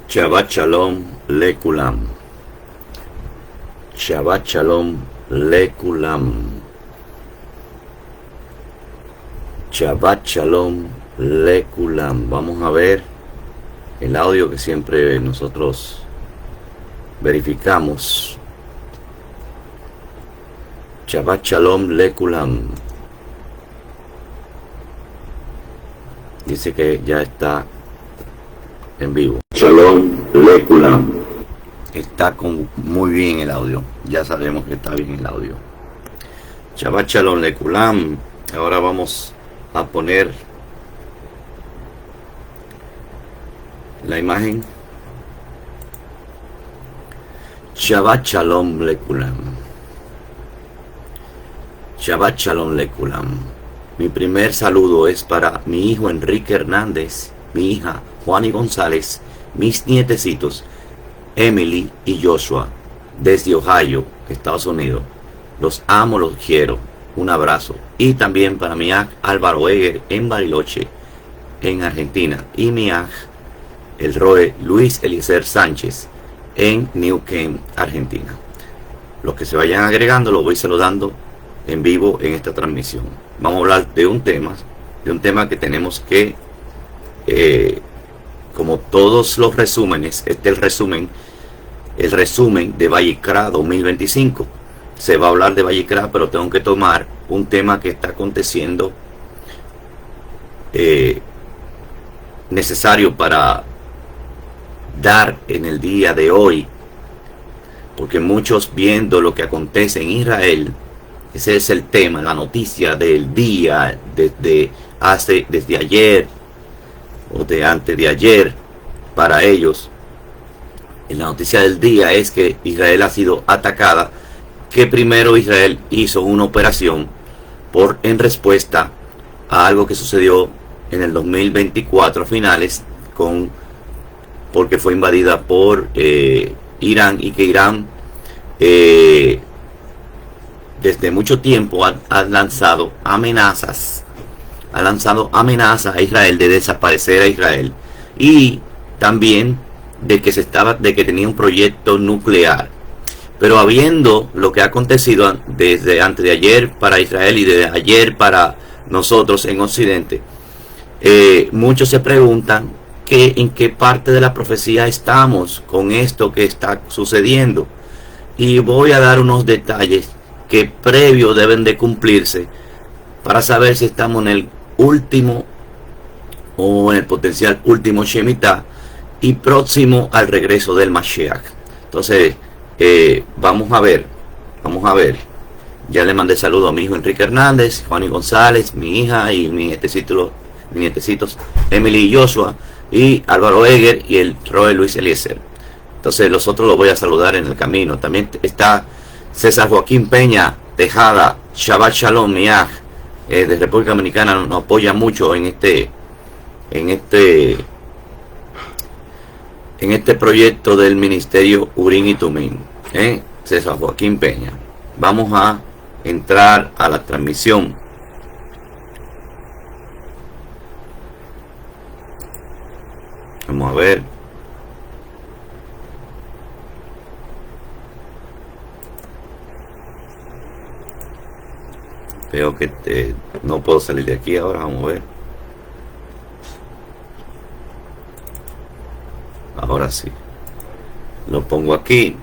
Shabbat Shalom Lekulam. Shabbat Shalom Lekulam. Shabbat Shalom Lekulam. Vamos a ver el audio que siempre nosotros verificamos. Shabbat Shalom Lekulam. Dice que ya está en vivo. Shalom Lekulam. Está muy bien el audio. Ya sabemos que está bien el audio. Shabbat Shalom Lekulam. Ahora vamos a poner la imagen. Shabbat Shalom Lekulam. Shabbat Shalom Lekulam. Mi primer saludo es para mi hijo Enrique Hernández, mi hija Juani González, mis nietecitos Emily y Joshua desde Ohio, Estados Unidos. Los amo, los quiero. Un abrazo. Y también para mi aj Álvaro Eger en Bariloche, en Argentina. Y mi aj el Roe Luis Eliezer Sánchez en Neuquén, Argentina. Los que se vayan agregando los voy saludando en vivo en esta transmisión. Vamos a hablar de un tema que tenemos que, como todos los resúmenes, este es el resumen de Vayikra 2025. Se va a hablar de Vayikra, pero tengo que tomar un tema que está aconteciendo necesario para dar en el día de hoy, porque muchos viendo lo que acontece en Israel, ese es el tema, la noticia del día, desde ayer o de antes de ayer para ellos. La noticia del día es que Israel ha sido atacada, que primero Israel hizo una operación en respuesta a algo que sucedió en el 2024 a finales, porque fue invadida por Irán, y que Irán desde mucho tiempo ha lanzado amenazas a Israel de desaparecer a Israel, y también de que tenía un proyecto nuclear. Pero habiendo lo que ha acontecido desde antes de ayer para Israel y desde ayer para nosotros en Occidente, muchos se preguntan en qué parte de la profecía estamos con esto que está sucediendo. Y voy a dar unos detalles que previo deben de cumplirse para saber si estamos en el último o en el potencial último Shemitah y próximo al regreso del Mashiach. Entonces, vamos a ver. Ya le mandé saludo a mi hijo Enrique Hernández, Juani González, mi hija y mis nietecitos Emily y Joshua, y Álvaro Eger y el Roe Luis Eliezer. Entonces los otros los voy a saludar en el camino. También está César Joaquín Peña Tejada, Shabbat Shalom, mi aj, de República Dominicana, nos apoya mucho en este proyecto del Ministerio Urim y Tumim. César Joaquín Peña. Vamos a entrar a la transmisión. Vamos a ver. Veo que no puedo salir de aquí ahora. Vamos a ver. Ahora sí. Lo pongo aquí.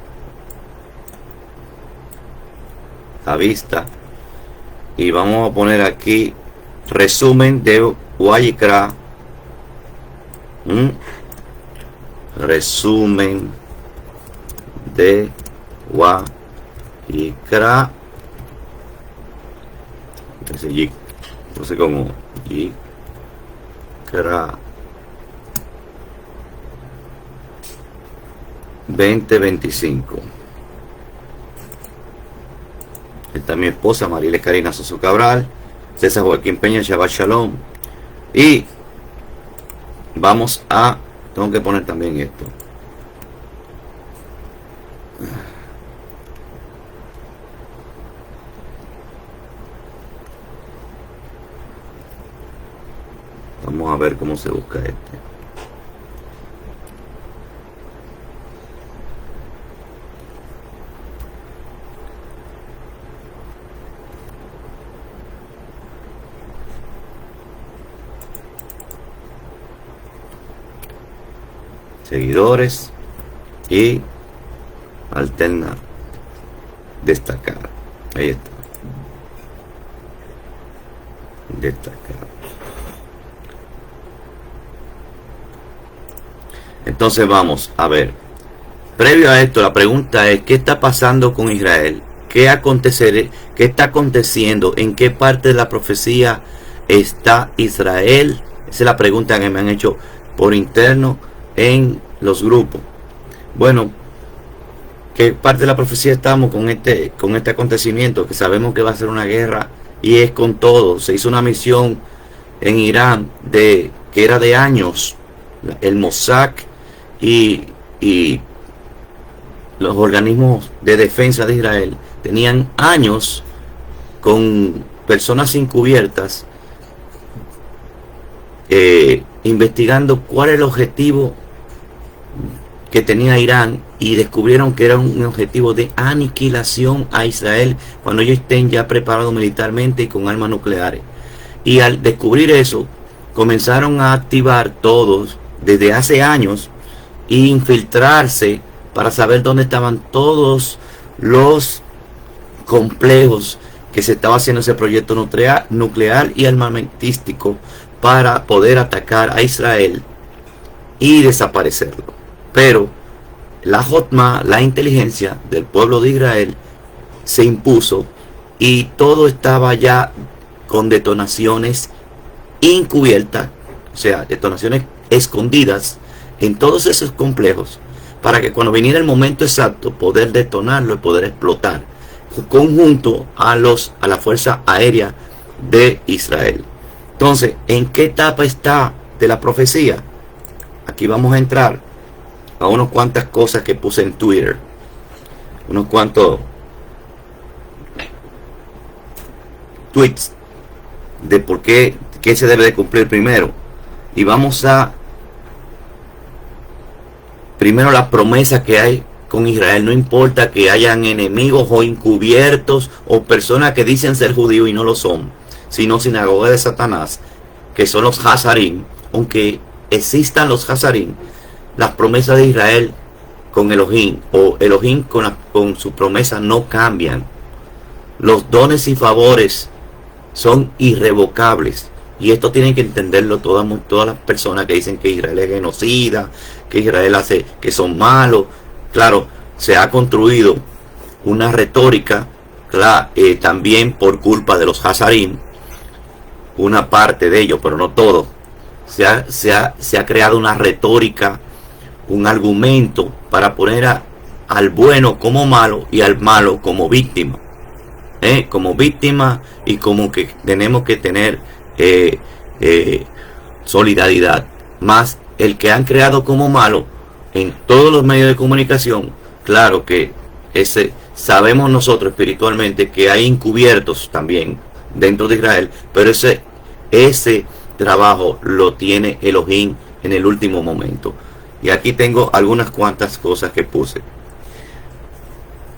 A vista. Y vamos a poner aquí resumen de Vayikra. Resumen de Vayikra. No sé cómo. Vayikra 2025. Está mi esposa Mariles Karina Soso Cabral, César Joaquín Peña, Shabbat Shalom. Y tengo que poner también esto. Vamos a ver cómo se busca este. seguidores y alterna destacar. Ahí está. Destacar. Entonces vamos a ver. Previo a esto, la pregunta es: ¿qué está pasando con Israel? ¿Qué está aconteciendo? ¿En qué parte de la profecía está Israel? Esa es la pregunta que me han hecho por interno en los grupos. Bueno, ¿qué parte de la profecía estamos con este acontecimiento? Que sabemos que va a ser una guerra y es con todo. Se hizo una misión en Irán que era de años. El Mossad y los organismos de defensa de Israel tenían años con personas encubiertas investigando cuál es el objetivo que tenía Irán, y descubrieron que era un objetivo de aniquilación a Israel cuando ellos estén ya preparados militarmente y con armas nucleares. Y al descubrir eso, comenzaron a activar todos desde hace años e infiltrarse para saber dónde estaban todos los complejos que se estaba haciendo ese proyecto nuclear y armamentístico para poder atacar a Israel y desaparecerlo. Pero la Jotma, la inteligencia del pueblo de Israel, se impuso y todo estaba ya con detonaciones encubiertas, o sea, detonaciones escondidas en todos esos complejos, para que cuando viniera el momento exacto poder detonarlo y poder explotar conjunto a la fuerza aérea de Israel. Entonces, ¿en qué etapa está de la profecía? Aquí vamos a entrar a unas cuantas cosas que puse en Twitter, unos cuantos tweets de por qué se debe de cumplir primero. Y vamos a primero la promesa que hay con Israel. No importa que hayan enemigos o encubiertos o personas que dicen ser judíos y no lo son, sino sinagoga de Satanás, que son los Hazarim. Aunque existan los Hazarim, las promesas de Israel con Elohim o Elohim con su promesa no cambian. Los dones y favores son irrevocables. Y esto tienen que entenderlo todas las personas que dicen que Israel es genocida, que Israel hace, que son malos. Claro, se ha construido una retórica, claro, también por culpa de los Hazarim, una parte de ellos, pero no todo. Se ha creado una retórica, un argumento para poner al bueno como malo y al malo como víctima. Como víctima, y como que tenemos que tener solidaridad. Más el que han creado como malo en todos los medios de comunicación. Claro que sabemos nosotros espiritualmente que hay encubiertos también dentro de Israel, pero ese trabajo lo tiene Elohim en el último momento. Y aquí tengo algunas cuantas cosas que puse.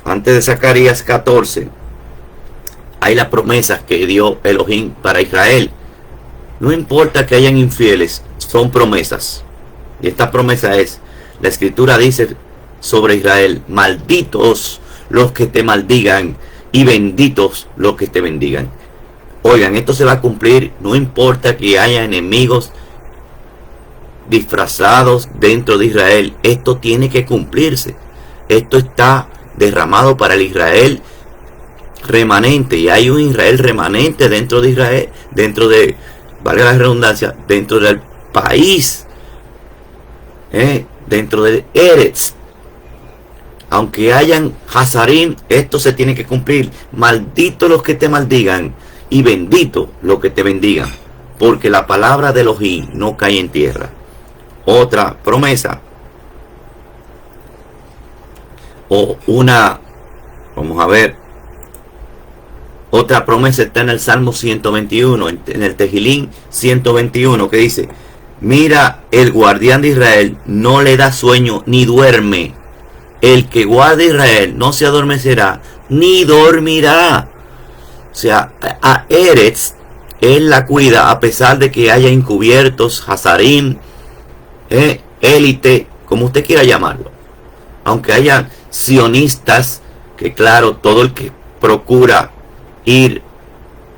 Antes de Zacarías 14 hay las promesas que dio Elohim para Israel. No importa que hayan infieles, son promesas. Y esta promesa es: la escritura dice sobre Israel: malditos los que te maldigan y benditos los que te bendigan. Oigan, esto se va a cumplir, no importa que haya enemigos disfrazados dentro de Israel. Esto tiene que cumplirse. Esto está derramado para el Israel remanente, y hay un Israel remanente dentro de Israel, dentro de, valga la redundancia, dentro del país, dentro de Eretz. Aunque hayan Hazarim, esto se tiene que cumplir. Malditos los que te maldigan y benditos los que te bendigan, porque la palabra de Elohim no cae en tierra. Otra promesa, vamos a ver, otra promesa está en el Salmo 121, en el Tejilín 121, que dice: mira, el guardián de Israel no le da sueño ni duerme. El que guarda Israel no se adormecerá ni dormirá. O sea, a Eretz él la cuida a pesar de que haya encubiertos, Hazarim, élite como usted quiera llamarlo. Aunque haya sionistas, que claro, todo el que procura ir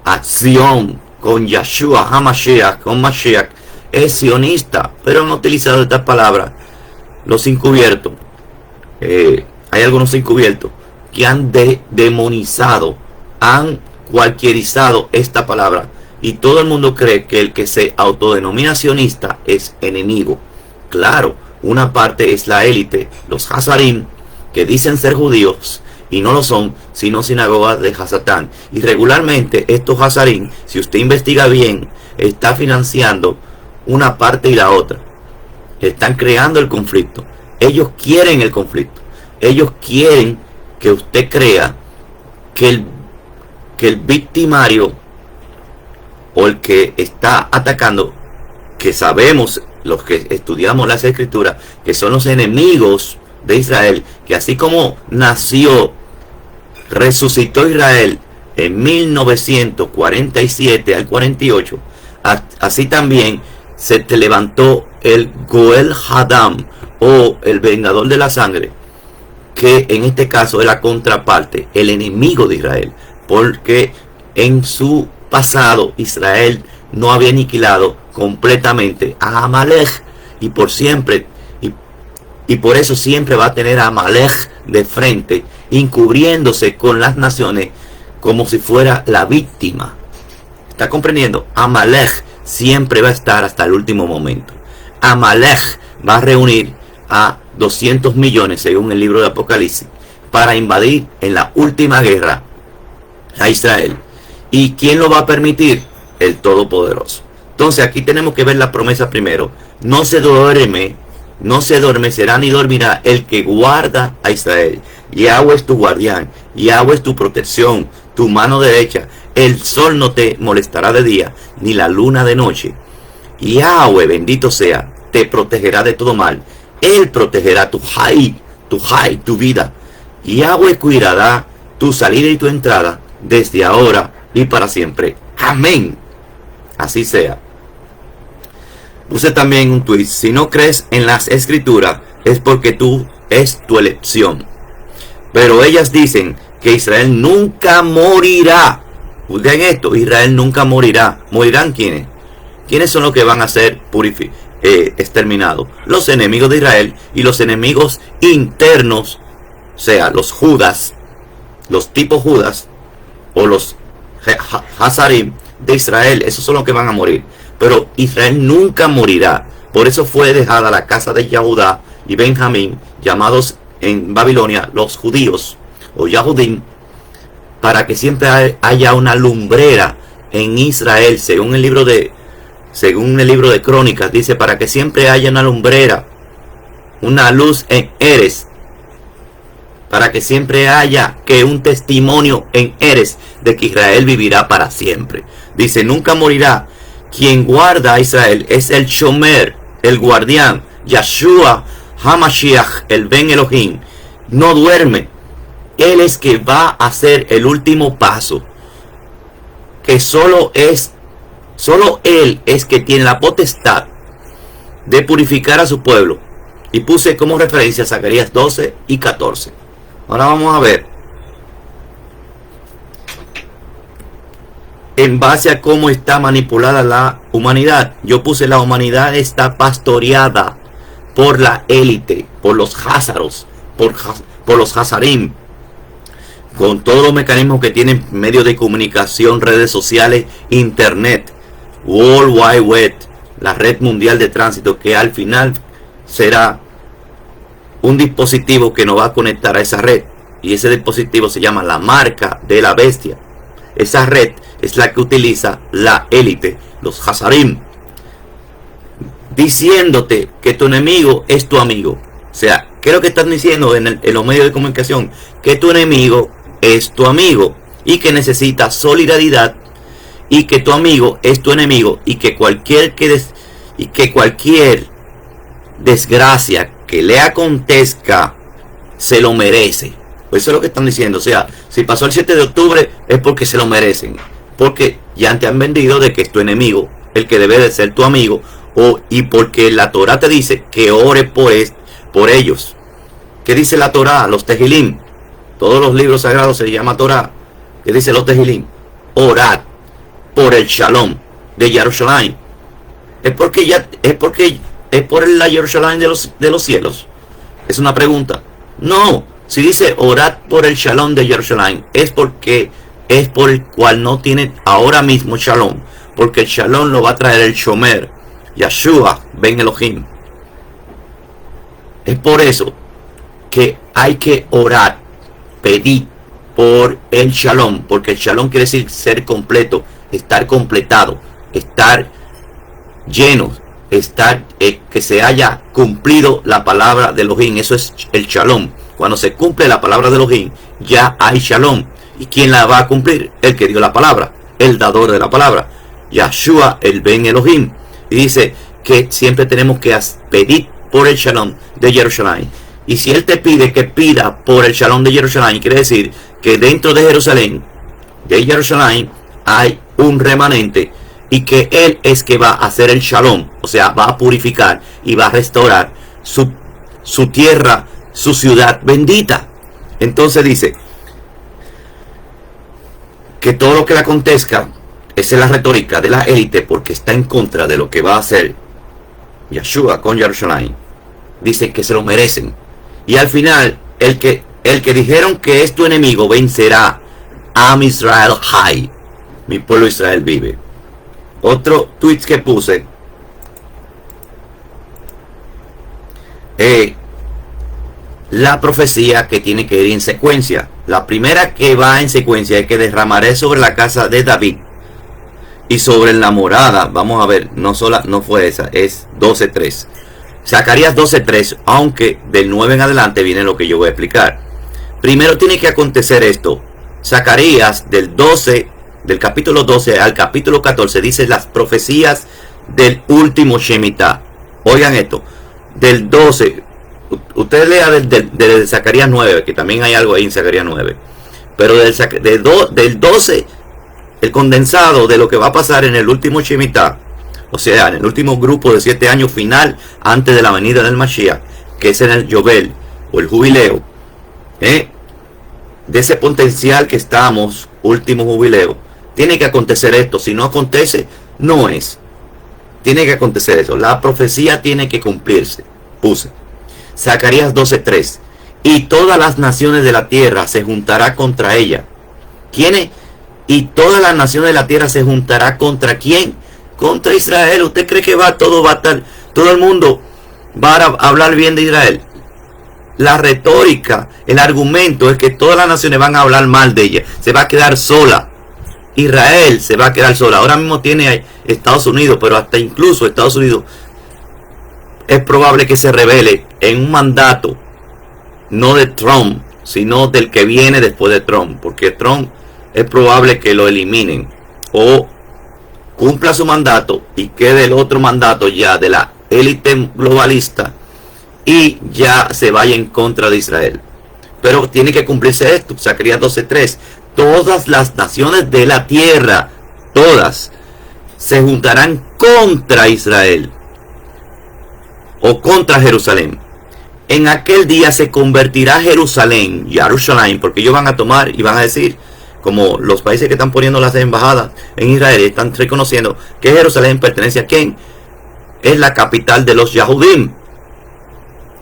a Sion con Yeshua HaMashiach, con Mashiach, es sionista, pero han utilizado esta palabra los encubiertos. Hay algunos encubiertos que han demonizado, han cualquierizado esta palabra, y todo el mundo cree que el que se autodenomina sionista es enemigo. Claro, una parte es la élite, los Hazarim, que dicen ser judíos y no lo son, sino sinagogas de Hasatán. Y regularmente estos Hazarim, si usted investiga bien, está financiando una parte y la otra. Están creando el conflicto. Ellos quieren el conflicto. Ellos quieren que usted crea que el victimario o el que está atacando, que sabemos los que estudiamos las escrituras, que son los enemigos de Israel, que así como nació, resucitó Israel en 1947 al 48, así también se te levantó el Goel Hadam, o el vengador de la sangre, que en este caso es la contraparte, el enemigo de Israel, porque en su pasado Israel no había aniquilado completamente a Amalek, y por siempre, y por eso siempre va a tener a Amalek de frente, encubriéndose con las naciones como si fuera la víctima. ¿Está comprendiendo? Amalek siempre va a estar hasta el último momento. Amalek va a reunir a 200 millones, según el libro de Apocalipsis, para invadir en la última guerra a Israel. ¿Y quién lo va a permitir? El Todopoderoso. Entonces aquí tenemos que ver la promesa primero. No se adormecerá ni dormirá el que guarda a Israel. Yahweh es tu guardián, Yahweh es tu protección, tu mano derecha. El sol no te molestará de día, ni la luna de noche. Yahweh, bendito sea, te protegerá de todo mal. Él protegerá tu vida. Yahweh cuidará tu salida y tu entrada desde ahora y para siempre. Amén. Así sea. Puse también un tweet: si no crees en las escrituras, es porque es tu elección. Pero ellas dicen que Israel nunca morirá. Juzguen esto: Israel nunca morirá. ¿Morirán quiénes? ¿Quiénes son los que van a ser exterminados? Los enemigos de Israel y los enemigos internos, o sea, los Judas, los tipos Judas, o los Hazarim de Israel. Esos son los que van a morir. Pero Israel nunca morirá. Por eso fue dejada la casa de Yehudá y Benjamín, llamados en Babilonia los judíos o Yahudim, para que siempre haya una lumbrera en Israel. Según el libro de Crónicas, dice: para que siempre haya una lumbrera, una luz en Eres, para que siempre haya un testimonio en Eres de que Israel vivirá para siempre. Dice: nunca morirá. Quien guarda a Israel es el Shomer, el guardián, Yeshua HaMashiach, el Ben Elohim. No duerme. Él es que va a hacer el último paso, que solo Él es que tiene la potestad de purificar a su pueblo. Y puse como referencia Zacarías 12 y 14. Ahora vamos a ver, en base a cómo está manipulada la humanidad. Yo puse: la humanidad está pastoreada por la élite, por los Hazaros, por los Hazarim, con todos los mecanismos que tienen medios de comunicación, redes sociales, internet, World Wide Web, la red mundial de tránsito, que al final será un dispositivo que nos va a conectar a esa red, y ese dispositivo se llama la marca de la bestia. Esa red es la que utiliza la élite, los Hazarim, diciéndote que tu enemigo es tu amigo. O sea, ¿qué es lo que están diciendo en los medios de comunicación? Que tu enemigo es tu amigo y que necesita solidaridad, y que tu amigo es tu enemigo, y que cualquier desgracia que le acontezca se lo merece. Pues eso es lo que están diciendo. O sea, si pasó el 7 de octubre es porque se lo merecen, porque ya te han vendido de que es tu enemigo el que debe de ser tu amigo, y porque la Torah te dice que ore por ellos. ¿Qué dice la Torá? Los Tehilim. Todos los libros sagrados se llama Torá. ¿Qué dice los Tehilim? Orad por el Shalom de Jerusalén. Es por la Jerusalén de los cielos. Es una pregunta. No, si dice orad por el Shalom de Jerusalén, es porque es por el cual no tiene ahora mismo Shalom, porque el Shalom lo va a traer el Shomer, Yeshua ben Elohim. Es por eso que hay que orar, pedir por el Shalom, porque el Shalom quiere decir ser completo, estar completado, estar lleno, estar que se haya cumplido la palabra de Elohim. Eso es el Shalom. Cuando se cumple la palabra de Elohim, ya hay Shalom. ¿Y quién la va a cumplir? El que dio la palabra, el dador de la palabra, Yeshua el Ben Elohim. Y dice que siempre tenemos que pedir por el Shalom de Jerusalén. Y si Él te pide que pida por el Shalom de Jerusalén, quiere decir que dentro de Jerusalén, hay un remanente, y que Él es que va a hacer el Shalom, o sea, va a purificar y va a restaurar su tierra, su ciudad bendita. Entonces dice que todo lo que le acontezca, esa es la retórica de la élite, porque está en contra de lo que va a hacer Yeshua con Jerusalén. Dice que se lo merecen. Y al final, el que dijeron que es tu enemigo vencerá. Am Israel High. Mi pueblo Israel vive. Otro tweet que puse. La profecía que tiene que ir en secuencia. La primera que va en secuencia es que derramaré sobre la casa de David y sobre la morada. Vamos a ver, no fue esa, es 12.3. Zacarías 12.3, aunque del 9 en adelante viene lo que yo voy a explicar. Primero tiene que acontecer esto. Zacarías del capítulo 12 al capítulo 14 dice las profecías del último Shemitah. Oigan esto, del 12, usted lea del Zacarías 9, que también hay algo ahí en Zacarías 9, pero del 12, el condensado de lo que va a pasar en el último Shemitah, o sea, en el último grupo de 7 años final antes de la venida del Mashiach, que es en el Yobel o el jubileo, de ese potencial que estamos, último jubileo, tiene que acontecer esto. Si no acontece, no es. Tiene que acontecer eso. La profecía tiene que cumplirse. Puse Zacarías 12.3. Y todas las naciones de la tierra se juntará contra ella. ¿Quiénes? Y todas las naciones de la tierra se juntará contra quién? Contra Israel. ¿Usted cree que todo el mundo va a hablar bien de Israel? La retórica, el argumento es que todas las naciones van a hablar mal de ella. Se va a quedar sola. Israel se va a quedar sola. Ahora mismo tiene Estados Unidos, pero hasta incluso Estados Unidos es probable que se revele en un mandato, no de Trump, sino del que viene después de Trump, porque Trump es probable que lo eliminen o cumpla su mandato y quede el otro mandato ya de la élite globalista y ya se vaya en contra de Israel. Pero tiene que cumplirse esto. Zacarías 12.3. Todas las naciones de la tierra, todas, se juntarán contra Israel o contra Jerusalén. En aquel día se convertirá Jerusalén, porque ellos van a tomar y van a decir, como los países que están poniendo las embajadas en Israel, están reconociendo que Jerusalén pertenece a quién. Es la capital de los Yahudim,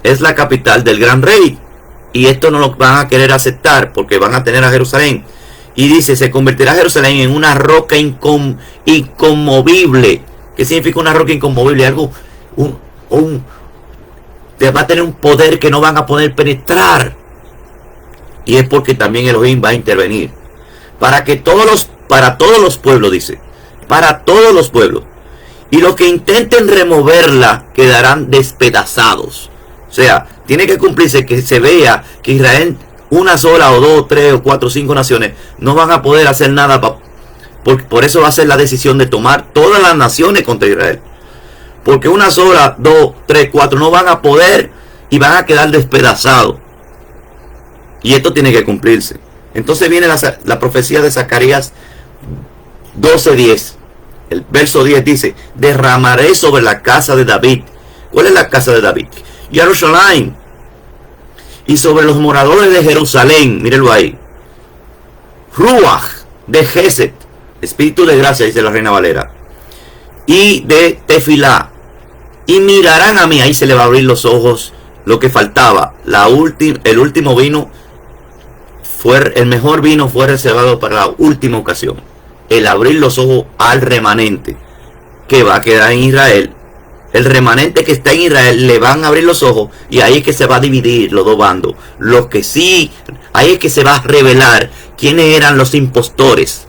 es la capital del gran rey. Y esto no lo van a querer aceptar porque van a tener a Jerusalén. Y dice, se convertirá Jerusalén en una roca inconmovible. ¿Qué significa una roca inconmovible? Algo, va a tener un poder que no van a poder penetrar. Y es porque también Elohim va a intervenir. Para todos los pueblos, dice. Para todos los pueblos. Y los que intenten removerla quedarán despedazados. O sea, tiene que cumplirse que se vea que Israel, una sola o 2, 3 o 4 o 5 naciones, no van a poder hacer nada. Por eso va a ser la decisión de tomar todas las naciones contra Israel. Porque una sola, 2, 3, 4 no van a poder y van a quedar despedazados. Y esto tiene que cumplirse. Entonces viene la profecía de Zacarías 12:10. El verso 10 dice, derramaré sobre la casa de David. ¿Cuál es la casa de David? Jerusalén, y sobre los moradores de Jerusalén, mírenlo ahí, Ruach de Geset, espíritu de gracia, dice la Reina Valera, y de Tefilá, y mirarán a mí. Ahí se le va a abrir los ojos. Lo que faltaba, el último vino, el mejor vino fue reservado para la última ocasión. El abrir los ojos al remanente que va a quedar en Israel. El remanente que está en Israel le van a abrir los ojos, y ahí es que se va a dividir los dos bandos. Los que sí, ahí es que se va a revelar quiénes eran los impostores.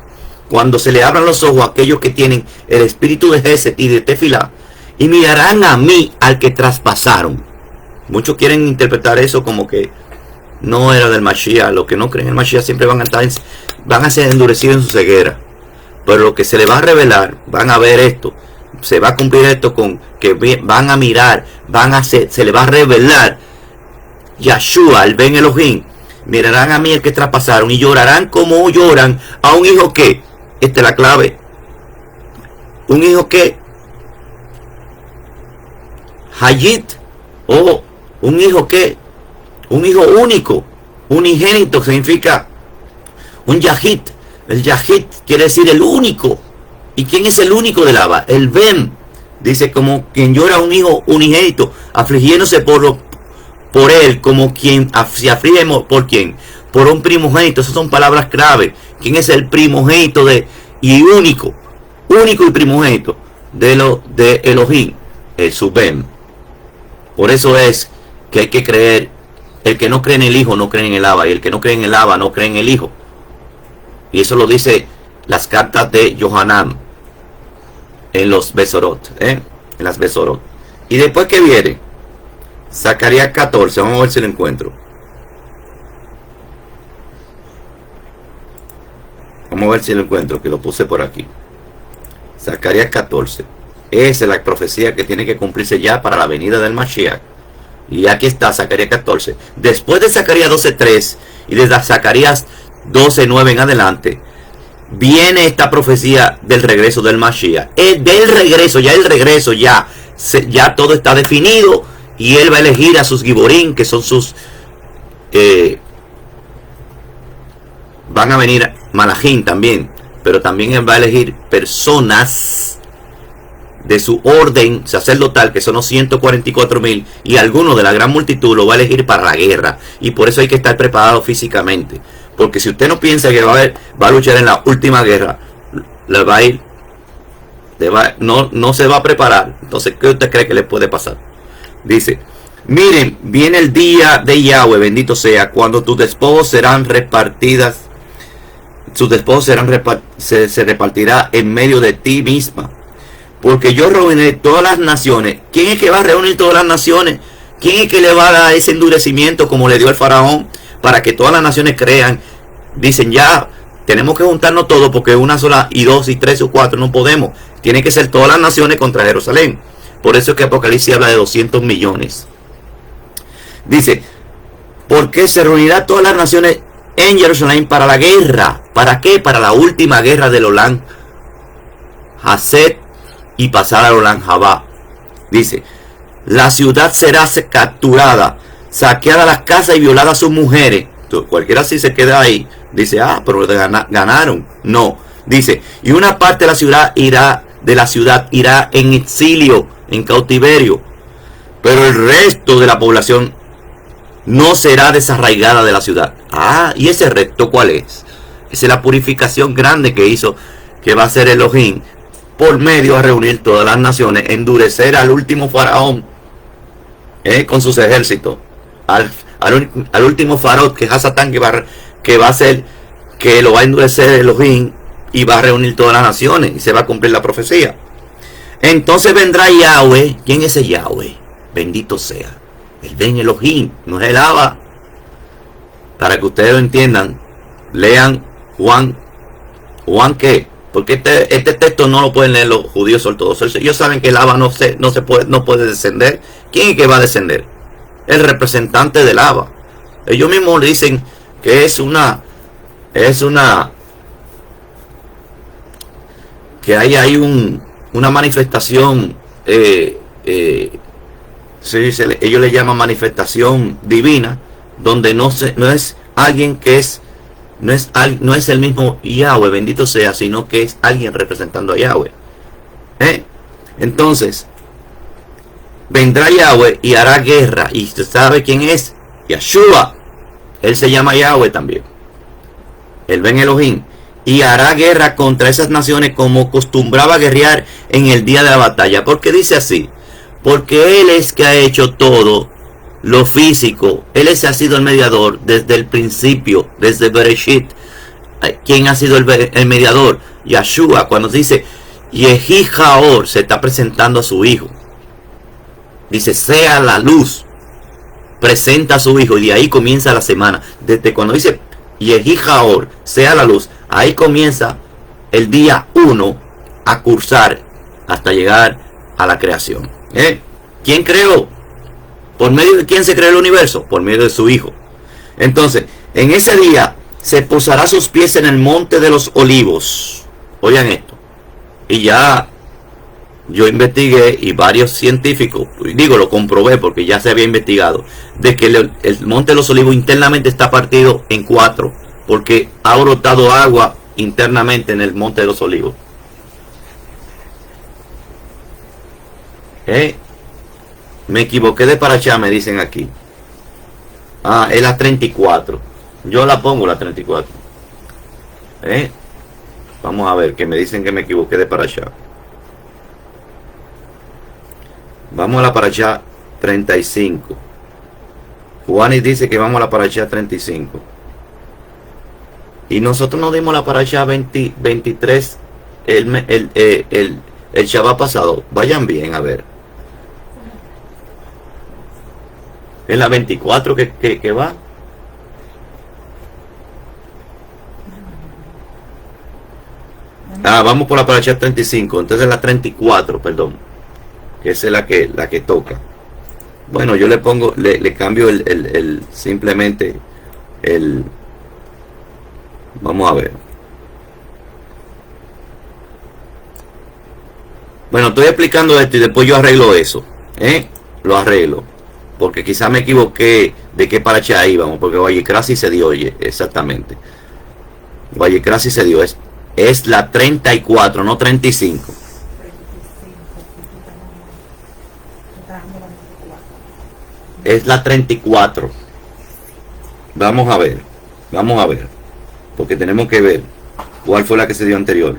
Cuando se le abran los ojos a aquellos que tienen el espíritu de Geset y de Tefilá, y mirarán a mí, al que traspasaron. Muchos quieren interpretar eso como que no era del Mashiach. Los que no creen en el Mashiach siempre van a ser endurecidos en su ceguera. Pero lo que se le va a revelar, van a ver esto, se va a cumplir esto con que van a mirar, se le va a revelar Yahshua, el Ben Elohim. Mirarán a mí, el que traspasaron, y llorarán como lloran a un hijo que, esta es la clave, un hijo que Hayit, o un hijo que, un hijo único, unigénito, significa un Yahit. El Yahit quiere decir el único. ¿Y quién es el único del Abba? El Ben. Dice, como quien llora a un hijo unigénito, afligiéndose por él, como quien se aflige por quién, por un primogénito. Esas son palabras clave. ¿Quién es el primogénito y único y primogénito de Elohim? El Subem. Por eso es que hay que creer. El que no cree en el Hijo no cree en el Abba, y el que no cree en el Abba no cree en el Hijo. Y eso lo dice las cartas de Yohanan en los Besorot, en las Besorot. Y después que viene Zacarías 14, vamos a ver si lo encuentro. Vamos a ver si lo encuentro, que lo puse por aquí. Zacarías 14. Esa es la profecía que tiene que cumplirse ya para la venida del Mashiach. Y aquí está Zacarías 14. Después de Zacarías 12.3 y desde Zacarías 12.9 en adelante, viene esta profecía del regreso del Mashiach. Del regreso, ya todo está definido, y él va a elegir a sus Giborim, que son sus... van a venir Malachim también, pero también él va a elegir personas de su orden sacerdotal, que son los 144,000, y algunos de la gran multitud lo va a elegir para la guerra. Y por eso hay que estar preparado físicamente, porque si usted no piensa que va a luchar en la última guerra, no se va a preparar. Entonces, ¿qué usted cree que le puede pasar? Dice, miren, viene el día de Yahweh, bendito sea, cuando tus despojos serán repartidas, se repartirá en medio de ti misma. Porque yo reuniré todas las naciones. ¿Quién es que va a reunir todas las naciones? ¿Quién es que le va a dar ese endurecimiento como le dio el faraón? Para que todas las naciones crean. Dicen, ya tenemos que juntarnos todos, porque una sola y dos y tres o cuatro no podemos. Tiene que ser todas las naciones contra Jerusalén. Por eso es que Apocalipsis habla de 200 millones. Dice, porque se reunirá todas las naciones en Jerusalén para la guerra. ¿Para qué? Para la última guerra del Olam Haset, y pasar al Olam Jabá. Dice, la ciudad será capturada, saqueada las casas y violada a sus mujeres. Entonces, cualquiera si se queda ahí, dice, pero ganaron. No, dice, y una parte de la ciudad irá en exilio, en cautiverio, pero el resto de la población no será desarraigada de la ciudad. ¿Y ese resto cuál es? Esa es la purificación grande que hizo, que va a hacer Elohim, por medio a reunir todas las naciones, endurecer al último faraón con sus ejércitos, al último faraón, que es Hasatán, que va a ser, que lo va a endurecer Elohim, y va a reunir todas las naciones, y se va a cumplir la profecía. Entonces vendrá Yahweh. ¿Quién es ese Yahweh? Bendito sea el Ben Elohim, no es el Abba. Para que ustedes lo entiendan, lean Juan ¿qué? Porque este texto no lo pueden leer los judíos ortodoxos. Ellos saben que el Abba no puede descender. ¿Quién es que va a descender? El representante del Abba. Ellos mismos dicen que que hay ahí una manifestación, ellos le llaman manifestación divina, donde no es alguien que es, no es el mismo Yahweh, bendito sea, sino que es alguien representando a Yahweh. Entonces, vendrá Yahweh y hará guerra. ¿Y usted sabe quién es? Yeshua. Él se llama Yahweh también. El Ben Elohim. Y hará guerra contra esas naciones como acostumbraba a guerrear en el día de la batalla. ¿Por qué dice así? Porque Él es que ha hecho todo lo físico. Él es ha sido el mediador desde el principio, desde Bereshit. ¿Quién ha sido el mediador? Yeshua. Cuando dice Yehi Jaor, se está presentando a su hijo. Dice, sea la luz. Presenta a su hijo y de ahí comienza la semana. Desde cuando dice Yehi Jaor, sea la luz, ahí comienza el día 1 a cursar hasta llegar a la creación. ¿Quién creó? ¿Por medio de quién se creó el universo? Por medio de su hijo. Entonces, en ese día se posará sus pies en el monte de los olivos. Oigan esto. Y ya yo investigué y varios científicos, lo comprobé porque ya se había investigado, de que el monte de los olivos internamente está partido en 4, porque ha brotado agua internamente en el monte de los olivos. Me equivoqué de parachá, me dicen aquí. Es la 34. Yo la pongo la 34. Vamos a ver, que me dicen que me equivoqué de parachá. Vamos a la parachá 35. Juanis dice que vamos a la parachá 35. Y nosotros nos dimos la parachá 23 el Shabbat pasado. Vayan bien a ver. Es la 24 que va. Vamos por la parachá 35. Entonces la 34, perdón. Que esa es la que toca. Bueno, yo le pongo, le cambio simplemente el. Vamos a ver. Bueno, estoy explicando esto y después yo arreglo eso. Lo arreglo. Porque quizás me equivoqué de qué parachá íbamos. Porque Vallecra sí se dio, oye, exactamente. Vallecra sí se dio. Es la 34, no 35. Es la 34. Vamos a ver. Porque tenemos que ver cuál fue la que se dio anterior.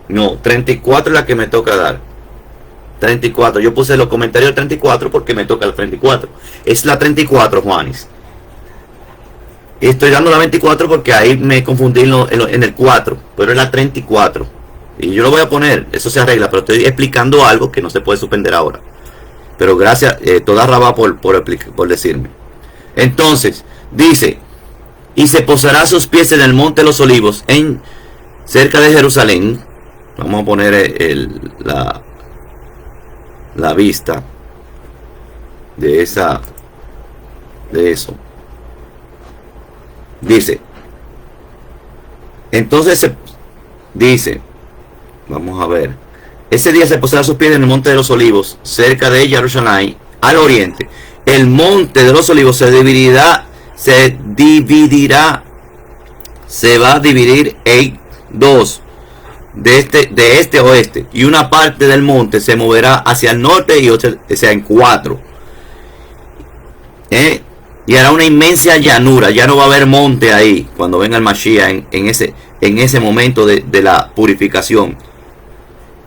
No, 34 es la que me toca dar. 34. Yo puse los comentarios del 34 porque me toca el 34. Es la 34, Juanis. Estoy dando la 24 porque ahí me confundí en el 4. Pero es la 34. Y yo lo voy a poner, eso se arregla, pero estoy explicando algo que no se puede suspender ahora. Pero gracias, toda Rabá por decirme. Entonces, dice, y se posará sus pies en el monte de los olivos, cerca de Jerusalén. Vamos a poner la vista de eso. Dice, entonces dice, vamos a ver. Ese día se posará sus pies en el monte de los olivos, cerca de Jerusalén, al oriente. El monte de los olivos se va a dividir en 2, de este a oeste. Y una parte del monte se moverá hacia el norte y otra, o sea, en 4. Y hará una inmensa llanura. Ya no va a haber monte ahí cuando venga el Mashiach en ese momento de la purificación.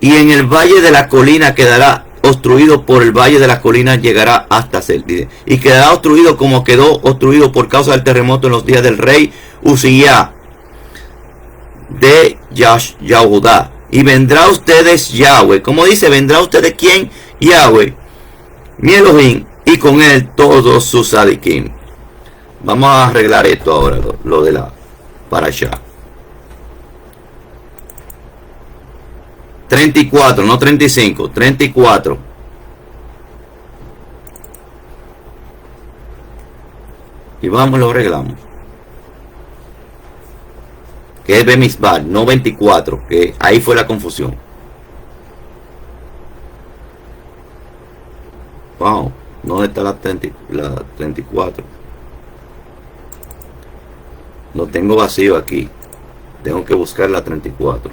Y en el valle de la colina quedará obstruido, por el valle de las colinas llegará hasta Sel. Y quedará obstruido como quedó obstruido por causa del terremoto en los días del rey Uzziah de Yahudá. Y vendrá a ustedes Yahweh. Como dice, vendrá a ustedes ¿quién? Yahweh, mi Elohim, y con él todos sus sadikim. Vamos a arreglar esto ahora, lo de la parashá. 34, no 35, 34. Y vamos, lo arreglamos. Que es Bemisbar, no 24, que ahí fue la confusión. Wow, ¿dónde está la 34? Lo tengo vacío aquí. Tengo que buscar la 34.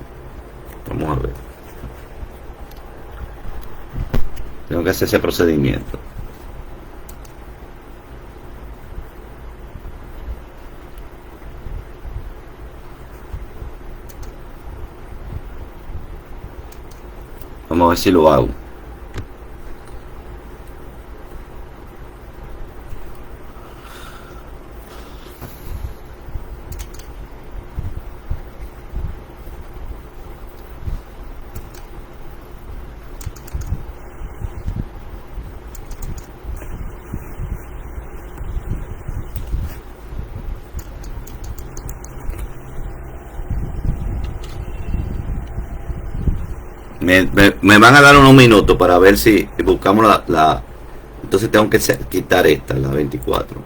Vamos a ver. Tengo que hacer ese procedimiento. Vamos a ver si lo hago. Me van a dar unos minutos para ver si buscamos entonces tengo que quitar esta, la 24,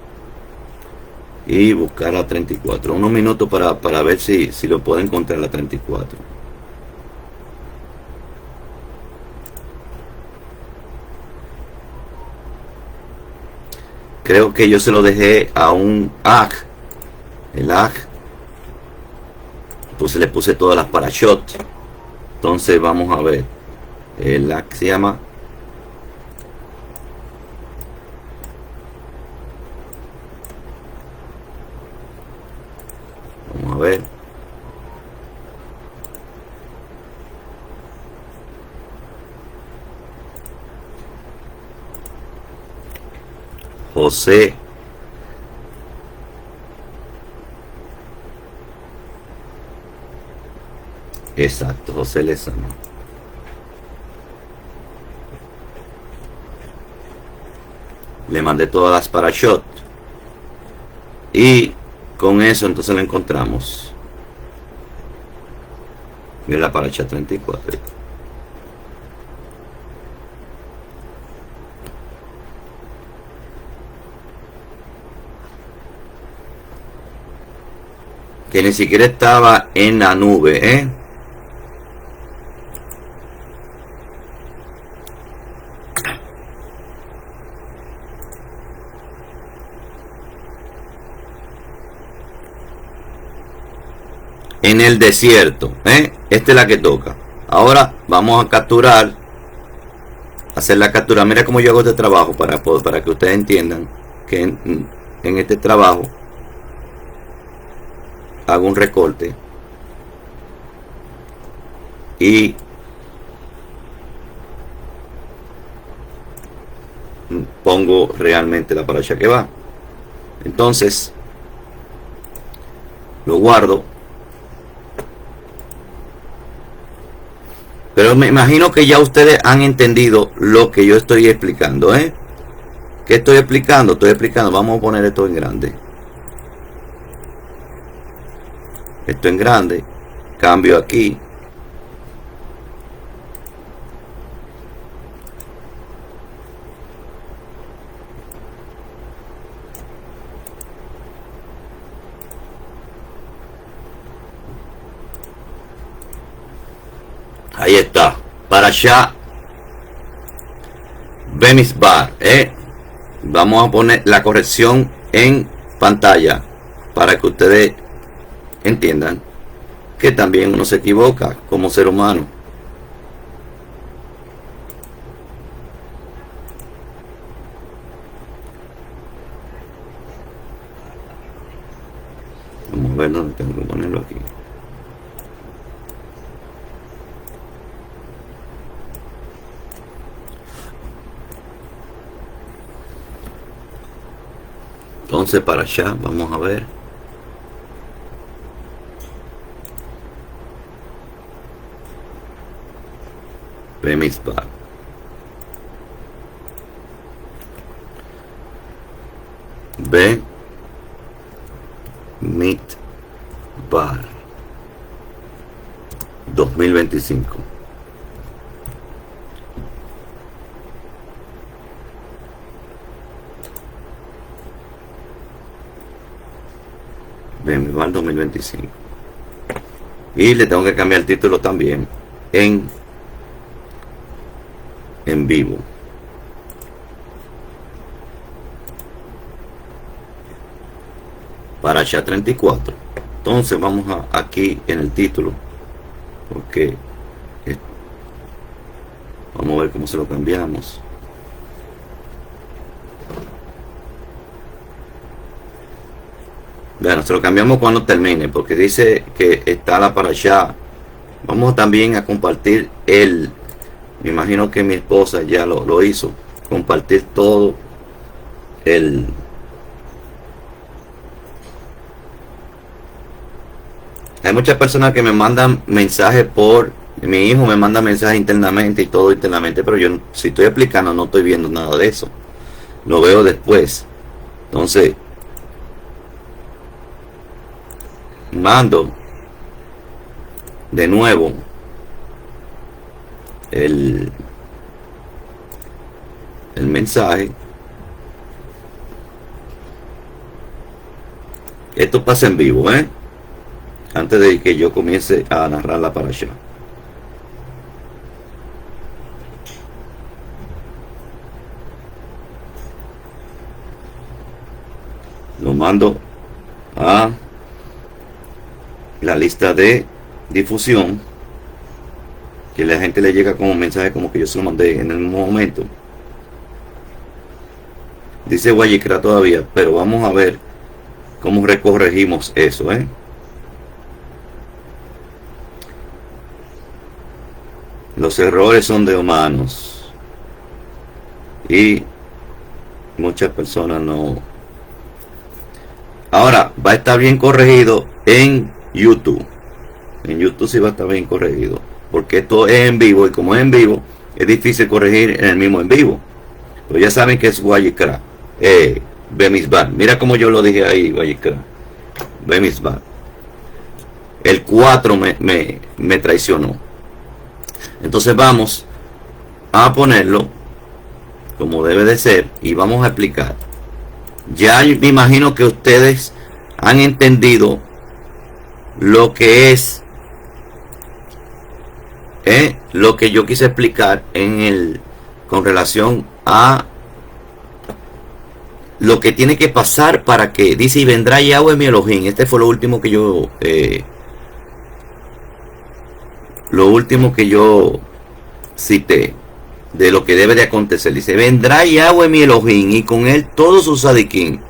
y buscar la 34. Unos minutos para ver si lo puedo encontrar la 34. Creo que yo se lo dejé a un AG. El AG. Entonces le puse todas las parachutes. Entonces vamos a ver. El AG se llama vamos a ver. José exacto, José Lezama. Le mandé todas las parachutes y con eso entonces lo encontramos. Mira la paracha 34. Que ni siquiera estaba en la nube, ¿eh? En el desierto, ¿eh? Esta es la que toca. Ahora vamos a capturar, hacer la captura. Mira cómo yo hago este trabajo para que ustedes entiendan que en este trabajo hago un recorte y pongo realmente la paracha que va. Entonces lo guardo, pero me imagino que ya ustedes han entendido lo que yo estoy explicando, ¿eh? ¿Qué estoy explicando? Estoy explicando, vamos a poner esto en grande. Esto en grande, cambio aquí. Ahí está, Parashá Bemidbar, Vamos a poner la corrección en pantalla para que ustedes entiendan que también uno se equivoca como ser humano. Vamos a ver dónde tengo que ponerlo aquí. Entonces para allá, vamos a ver. Bemidbar. Bemidbar 2025. Bemidbar 2025. Y le tengo que cambiar el título también en vivo. Parashá 34. Entonces vamos aquí en el título, porque vamos a ver cómo se lo cambiamos. Bueno, se lo cambiamos cuando termine, porque dice que está la parashá. Vamos también a compartir me imagino que mi esposa ya lo hizo, compartir todo hay muchas personas que me mandan mensajes mi hijo me manda mensajes internamente y todo internamente, pero yo, si estoy explicando, no estoy viendo nada de eso, lo veo después. Entonces mando de nuevo el mensaje. Esto pasa en vivo, antes de que yo comience a narrar la parashá. Lo mando a la lista de difusión, que la gente le llega como mensaje como que yo se lo mandé en el mismo momento. Dice Guayicra todavía, pero vamos a ver cómo recorregimos eso, Los errores son de humanos y muchas personas no. Ahora va a estar bien corregido en YouTube. En YouTube sí va a estar bien corregido, porque esto es en vivo, y como es en vivo es difícil corregir en el mismo en vivo. Pero ya saben que es Guayicra, Bemisbar. Mira como yo lo dije ahí, Guayicra, Bemisbar. El 4 me traicionó. Entonces vamos a ponerlo como debe de ser y vamos a explicar. Ya me imagino que ustedes han entendido lo que es lo que yo quise explicar con relación a lo que tiene que pasar para que dice: y vendrá Yahweh mi Elohim. Este fue lo último que yo cité de lo que debe de acontecer. Dice: vendrá Yahweh mi Elohim y con él todos sus sadiquín.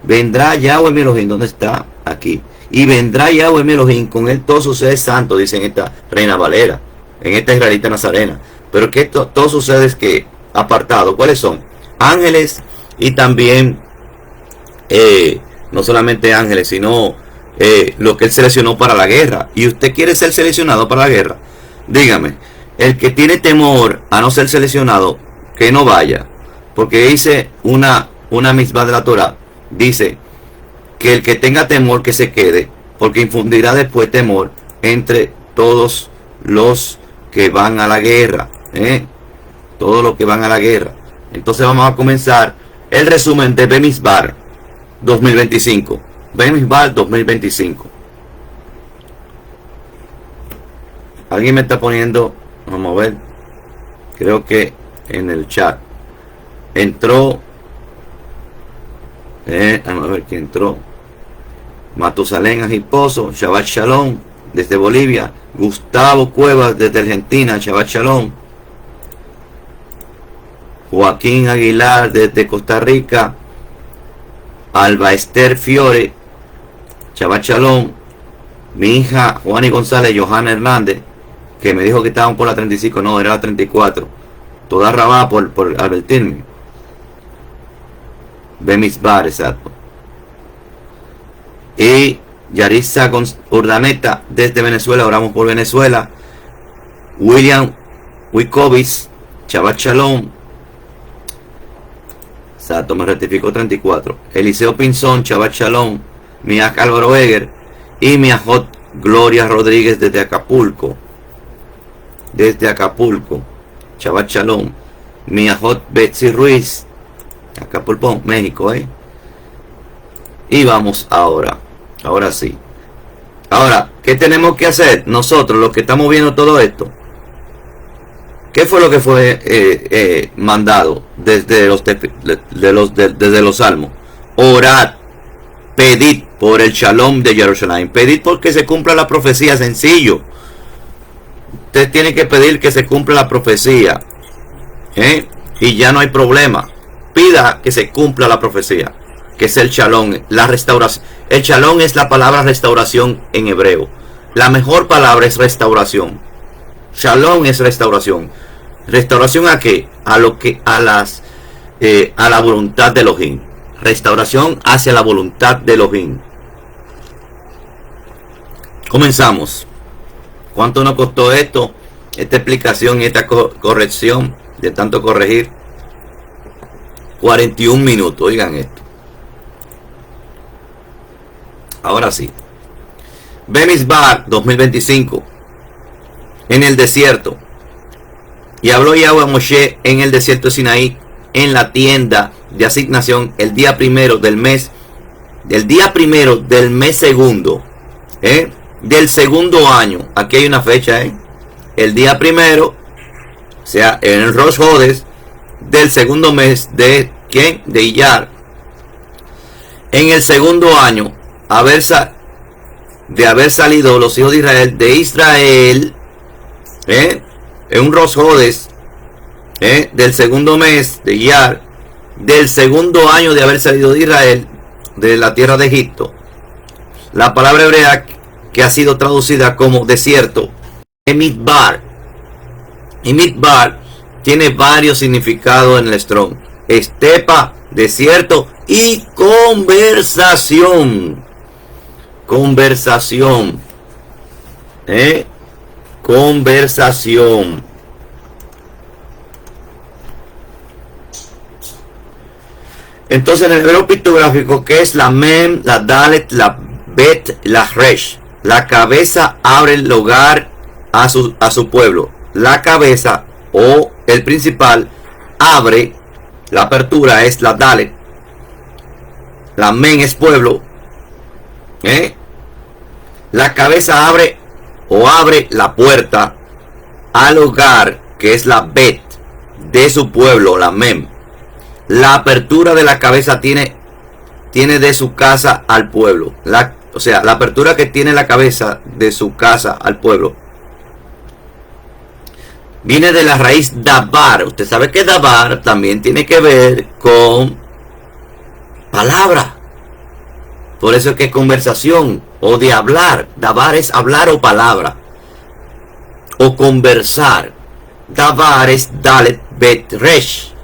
Vendrá Yahweh mi Elohim. ¿Dónde está? Aquí. Y vendrá Yahweh mi Elohim con él todos sus seres santos, dice en esta Reina Valera, en esta israelita nazarena. Pero que todos sus seres que apartados, ¿cuáles son? Ángeles, y también no solamente ángeles, sino lo que él seleccionó para la guerra. Y usted quiere ser seleccionado para la guerra, dígame, el que tiene temor a no ser seleccionado, que no vaya, porque dice una misma de la Torah, dice que el que tenga temor que se quede, porque infundirá después temor entre todos los que van a la guerra, todos los que van a la guerra. Entonces vamos a comenzar el resumen de Bemisbar 2025. Bemisbar 2025. Alguien me está poniendo, vamos a ver, creo que en el chat entró, vamos a ver quién entró. Matusalén Ajiposo, Shabbat Shalom desde Bolivia. Gustavo Cuevas desde Argentina, Shabbat Shalom. Joaquín Aguilar desde Costa Rica. Alba Esther Fiore, Shabbat Shalom. Mi hija Juani González, Johanna Hernández, que me dijo que estaban por la 35, no, era la 34. Toda rabada por advertirme. Bemisbar, exacto. Y Yarisa Urdaneta desde Venezuela, oramos por Venezuela. William Wikovic, Shabbat Shalom. Exacto, me rectificó 34. Eliseo Pinzón, Shabbat Shalom. Miak Álvaro Eger y Miajot Gloria Rodríguez desde Acapulco. Desde Acapulco, Shabbat Shalom. Miajot Betsy Ruiz, Acapulco, México, Y vamos ahora sí. Ahora, ¿qué tenemos que hacer nosotros, los que estamos viendo todo esto? ¿Qué fue lo que fue mandado desde los salmos? Orad, pedid por el shalom de Jerusalén. Pedid porque se cumpla la profecía, sencillo. Usted tiene que pedir que se cumpla la profecía. Y ya no hay problema. Pida que se cumpla la profecía, que es el shalom, la restauración. El shalom es la palabra restauración en hebreo. La mejor palabra es restauración. Shalom es restauración. ¿Restauración a qué? A la voluntad de Elohim. Restauración hacia la voluntad de Elohim. Comenzamos. ¿Cuánto nos costó esto? Esta explicación y esta corrección de tanto corregir. 41 minutos. Oigan esto. Ahora sí. Bemidbar 2025. En el desierto. Y habló Yahweh a Moshe en el desierto de Sinaí, en la tienda de asignación, el día primero del mes segundo, del segundo año. Aquí hay una fecha, el día primero, o sea, en el Rosh Hodesh del segundo mes de ¿quién? De Iyar. En el segundo año, de haber salido los hijos de Israel, en un Rosh Hodesh, del segundo mes de Iyar, del segundo año de haber salido de Israel, de la tierra de Egipto. La palabra hebrea que ha sido traducida como desierto, Midbar. Y Midbar tiene varios significados en el Strong: estepa, desierto y conversación. Conversación. Conversación. Entonces, en el hebreo pictográfico, que es la Mem, la Dalet, la Bet, la Resh, la cabeza abre el hogar a su pueblo. La cabeza o el principal abre, la apertura es la Dalet. La Men es pueblo. La cabeza abre o abre la puerta al hogar, que es la Bet de su pueblo, la Mem. La apertura de la cabeza tiene de su casa al pueblo. O sea, la apertura que tiene la cabeza de su casa al pueblo viene de la raíz dabar. Usted sabe que dabar también tiene que ver con palabra. Por eso es que conversación o de hablar. Dabar es hablar o palabra. O conversar. Dabar es Dalet Bet Resh.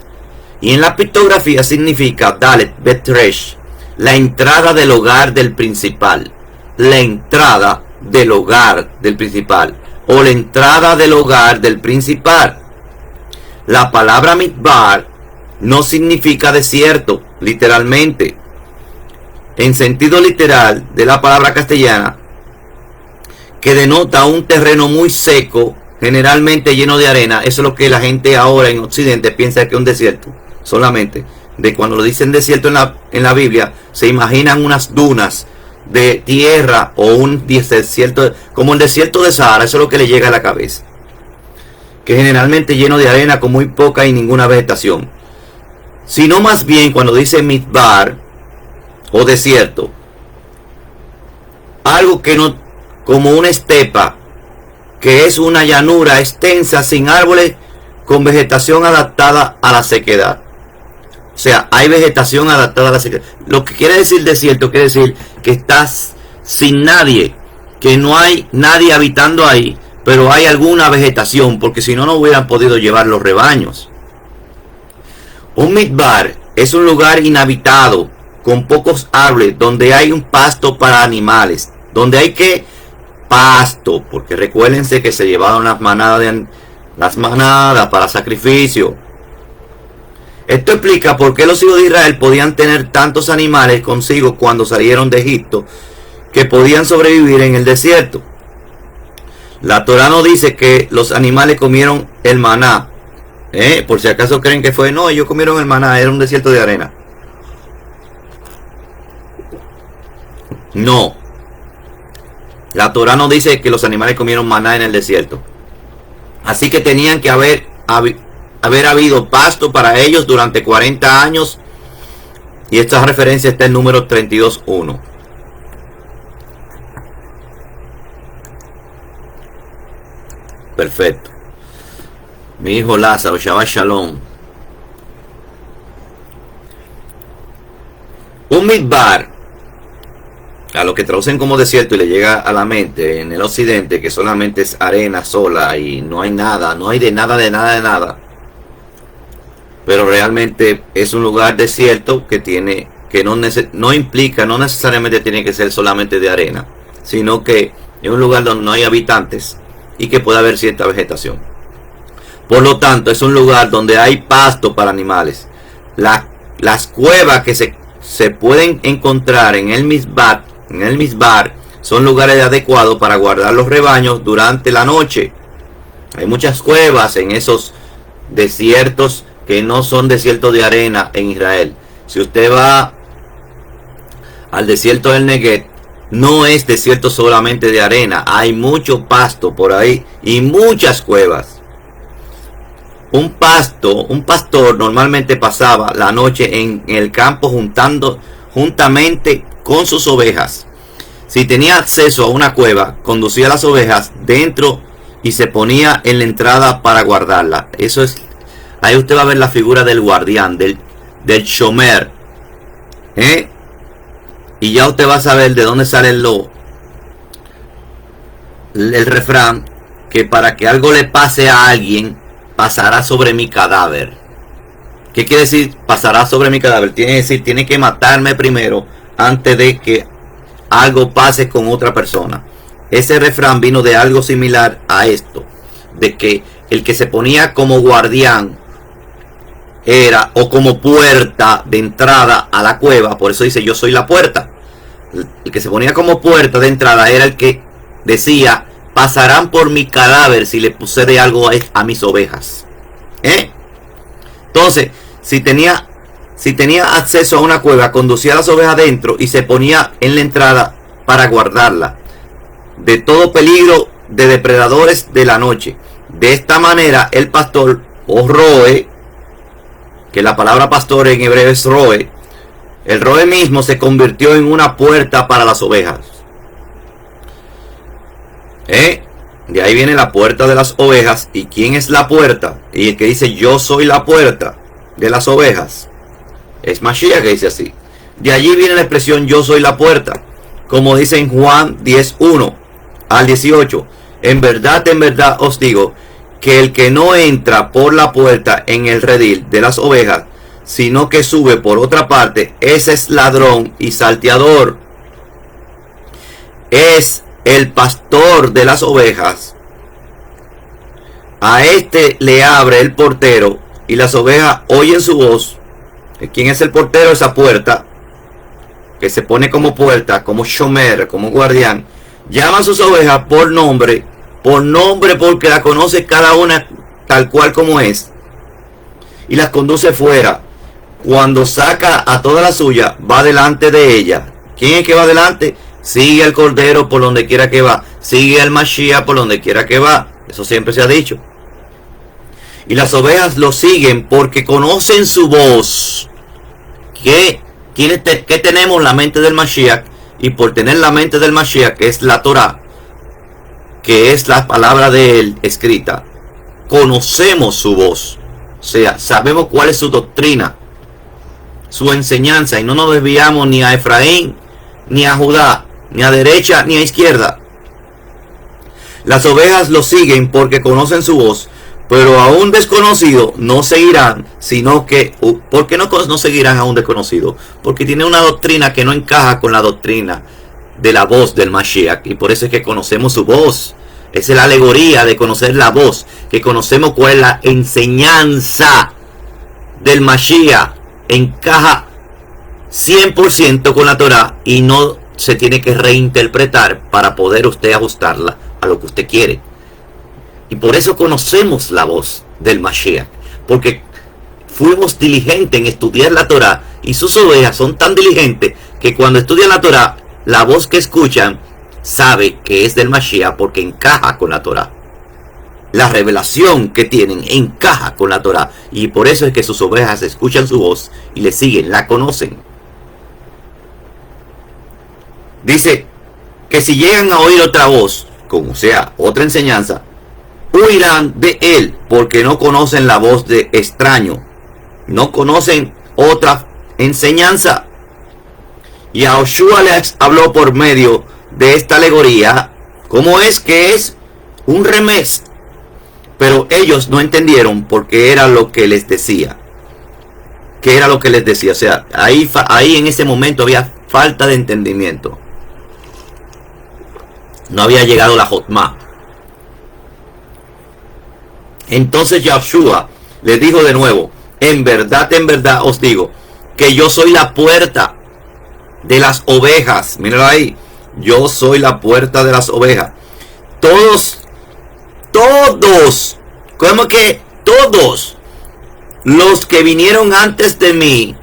Y en la pictografía significa Dalet Bet Resh, la entrada del hogar del principal. La entrada del hogar del principal. O la entrada del hogar del principal. La palabra Midbar no significa desierto, literalmente. En sentido literal de la palabra castellana, que denota un terreno muy seco, generalmente lleno de arena. Eso es lo que la gente ahora en Occidente piensa que es un desierto. Solamente de cuando lo dicen desierto en la Biblia, se imaginan unas dunas de tierra o un desierto, como el desierto de Sahara. Eso es lo que le llega a la cabeza, que generalmente lleno de arena con muy poca y ninguna vegetación. Sino más bien cuando dice Midbar o desierto, algo que no, como una estepa, que es una llanura extensa sin árboles, con vegetación adaptada a la sequedad. O sea, hay vegetación adaptada a la sequedad. Lo que quiere decir desierto, quiere decir que estás sin nadie, que no hay nadie habitando ahí, pero hay alguna vegetación, porque si no, no hubieran podido llevar los rebaños. Un midbar es un lugar inhabitado, con pocos árboles, donde hay un pasto para animales, donde hay que pasto, porque recuérdense que se llevaron las manadas para sacrificio. Esto explica por qué los hijos de Israel podían tener tantos animales consigo cuando salieron de Egipto, que podían sobrevivir en el desierto. La Torá no dice que los animales comieron el maná, por si acaso creen que fue, no, ellos comieron el maná, era un desierto de arena. No, la Torá no dice que los animales comieron maná en el desierto. Así que tenían que haber habido pasto para ellos durante 40 años Y esta referencia está en número 32.1. Perfecto. Mi hijo Lázaro, Shabbat Shalom. Un midbar, a lo que traducen como desierto y le llega a la mente en el occidente, que solamente es arena sola y no hay nada, no hay de nada, pero realmente es un lugar desierto que tiene, que no implica, no necesariamente tiene que ser solamente de arena, sino que es un lugar donde no hay habitantes y que puede haber cierta vegetación. Por lo tanto, es un lugar donde hay pasto para animales. Las cuevas que se pueden encontrar en el misbar, son lugares adecuados para guardar los rebaños durante la noche. Hay muchas cuevas en esos desiertos que no son desiertos de arena en Israel. Si usted va al desierto del Negev, no es desierto solamente de arena, hay mucho pasto por ahí y muchas cuevas. Un pastor normalmente pasaba la noche en el campo juntamente con sus ovejas. Si tenía acceso a una cueva, conducía las ovejas dentro y se ponía en la entrada para guardarla. Eso es, ahí usted va a ver la figura del guardián, del shomer. Y ya usted va a saber de dónde sale el refrán, que para que algo le pase a alguien, pasará sobre mi cadáver. ¿Qué quiere decir pasará sobre mi cadáver? Tiene que decir, tiene que matarme primero antes de que algo pase con otra persona. Ese refrán vino de algo similar a esto, de que el que se ponía como guardián era, o como puerta de entrada a la cueva, por eso dice yo soy la puerta. El que se ponía como puerta de entrada era el que decía, pasarán por mi cadáver si le sucede algo a mis ovejas. Entonces, si tenía acceso a una cueva, conducía las ovejas adentro y se ponía en la entrada para guardarla de todo peligro de depredadores de la noche. De esta manera, el pastor o roe, que la palabra pastor en hebreo es roe, el roe mismo se convirtió en una puerta para las ovejas. De ahí viene la puerta de las ovejas. ¿Y quién es la puerta? Y el que dice yo soy la puerta de las ovejas es Mashiach, que dice así. De allí viene la expresión yo soy la puerta, como dice en Juan 10:1 al 18. En verdad os digo que el que no entra por la puerta en el redil de las ovejas, sino que sube por otra parte, ese es ladrón y salteador. Es el pastor de las ovejas. A este le abre el portero y las ovejas oyen su voz. ¿Quién es el portero? Esa puerta que se pone como puerta, como shomer, como guardián. Llama a sus ovejas por nombre porque la conoce cada una tal cual como es, y las conduce fuera. Cuando saca a toda la suya, va delante de ella. ¿Quién es que va delante? Sigue al Cordero por donde quiera que va. Sigue al Mashiach por donde quiera que va. Eso siempre se ha dicho. Y las ovejas lo siguen porque conocen su voz. ¿Qué tenemos? La mente del Mashiach. Y por tener la mente del Mashiach, que es la Torah, que es la palabra de él escrita, conocemos su voz. O sea, sabemos cuál es su doctrina, su enseñanza, y no nos desviamos ni a Efraín, ni a Judá, ni a derecha, ni a izquierda. Las ovejas lo siguen porque conocen su voz, pero a un desconocido no seguirán, sino que, ¿por qué no seguirán a un desconocido? Porque tiene una doctrina que no encaja con la doctrina de la voz del Mashiach, y por eso es que conocemos su voz. Esa es la alegoría de conocer la voz, que conocemos cuál es la enseñanza del Mashiach. Encaja 100% con la Torah y no se tiene que reinterpretar para poder usted ajustarla a lo que usted quiere. Y por eso conocemos la voz del Mashiach, porque fuimos diligentes en estudiar la Torah, y sus ovejas son tan diligentes que cuando estudian la Torah, la voz que escuchan sabe que es del Mashiach porque encaja con la Torah. La revelación que tienen encaja con la Torah, y por eso es que sus ovejas escuchan su voz y le siguen, la conocen. Dice que si llegan a oír otra voz, como sea otra enseñanza, huirán de él, porque no conocen la voz de extraño, no conocen otra enseñanza. Y a Yoshua les habló por medio de esta alegoría, como es que es un remés, pero ellos no entendieron porque era lo que les decía. ¿Qué era lo que les decía? O sea, ahí en ese momento había falta de entendimiento. No había llegado la Jotma. Entonces Yoshua les dijo de nuevo, en verdad os digo, que yo soy la puerta de las ovejas. Míralo ahí. Yo soy la puerta de las ovejas. Todos, ¿cómo que todos los que vinieron antes de mí,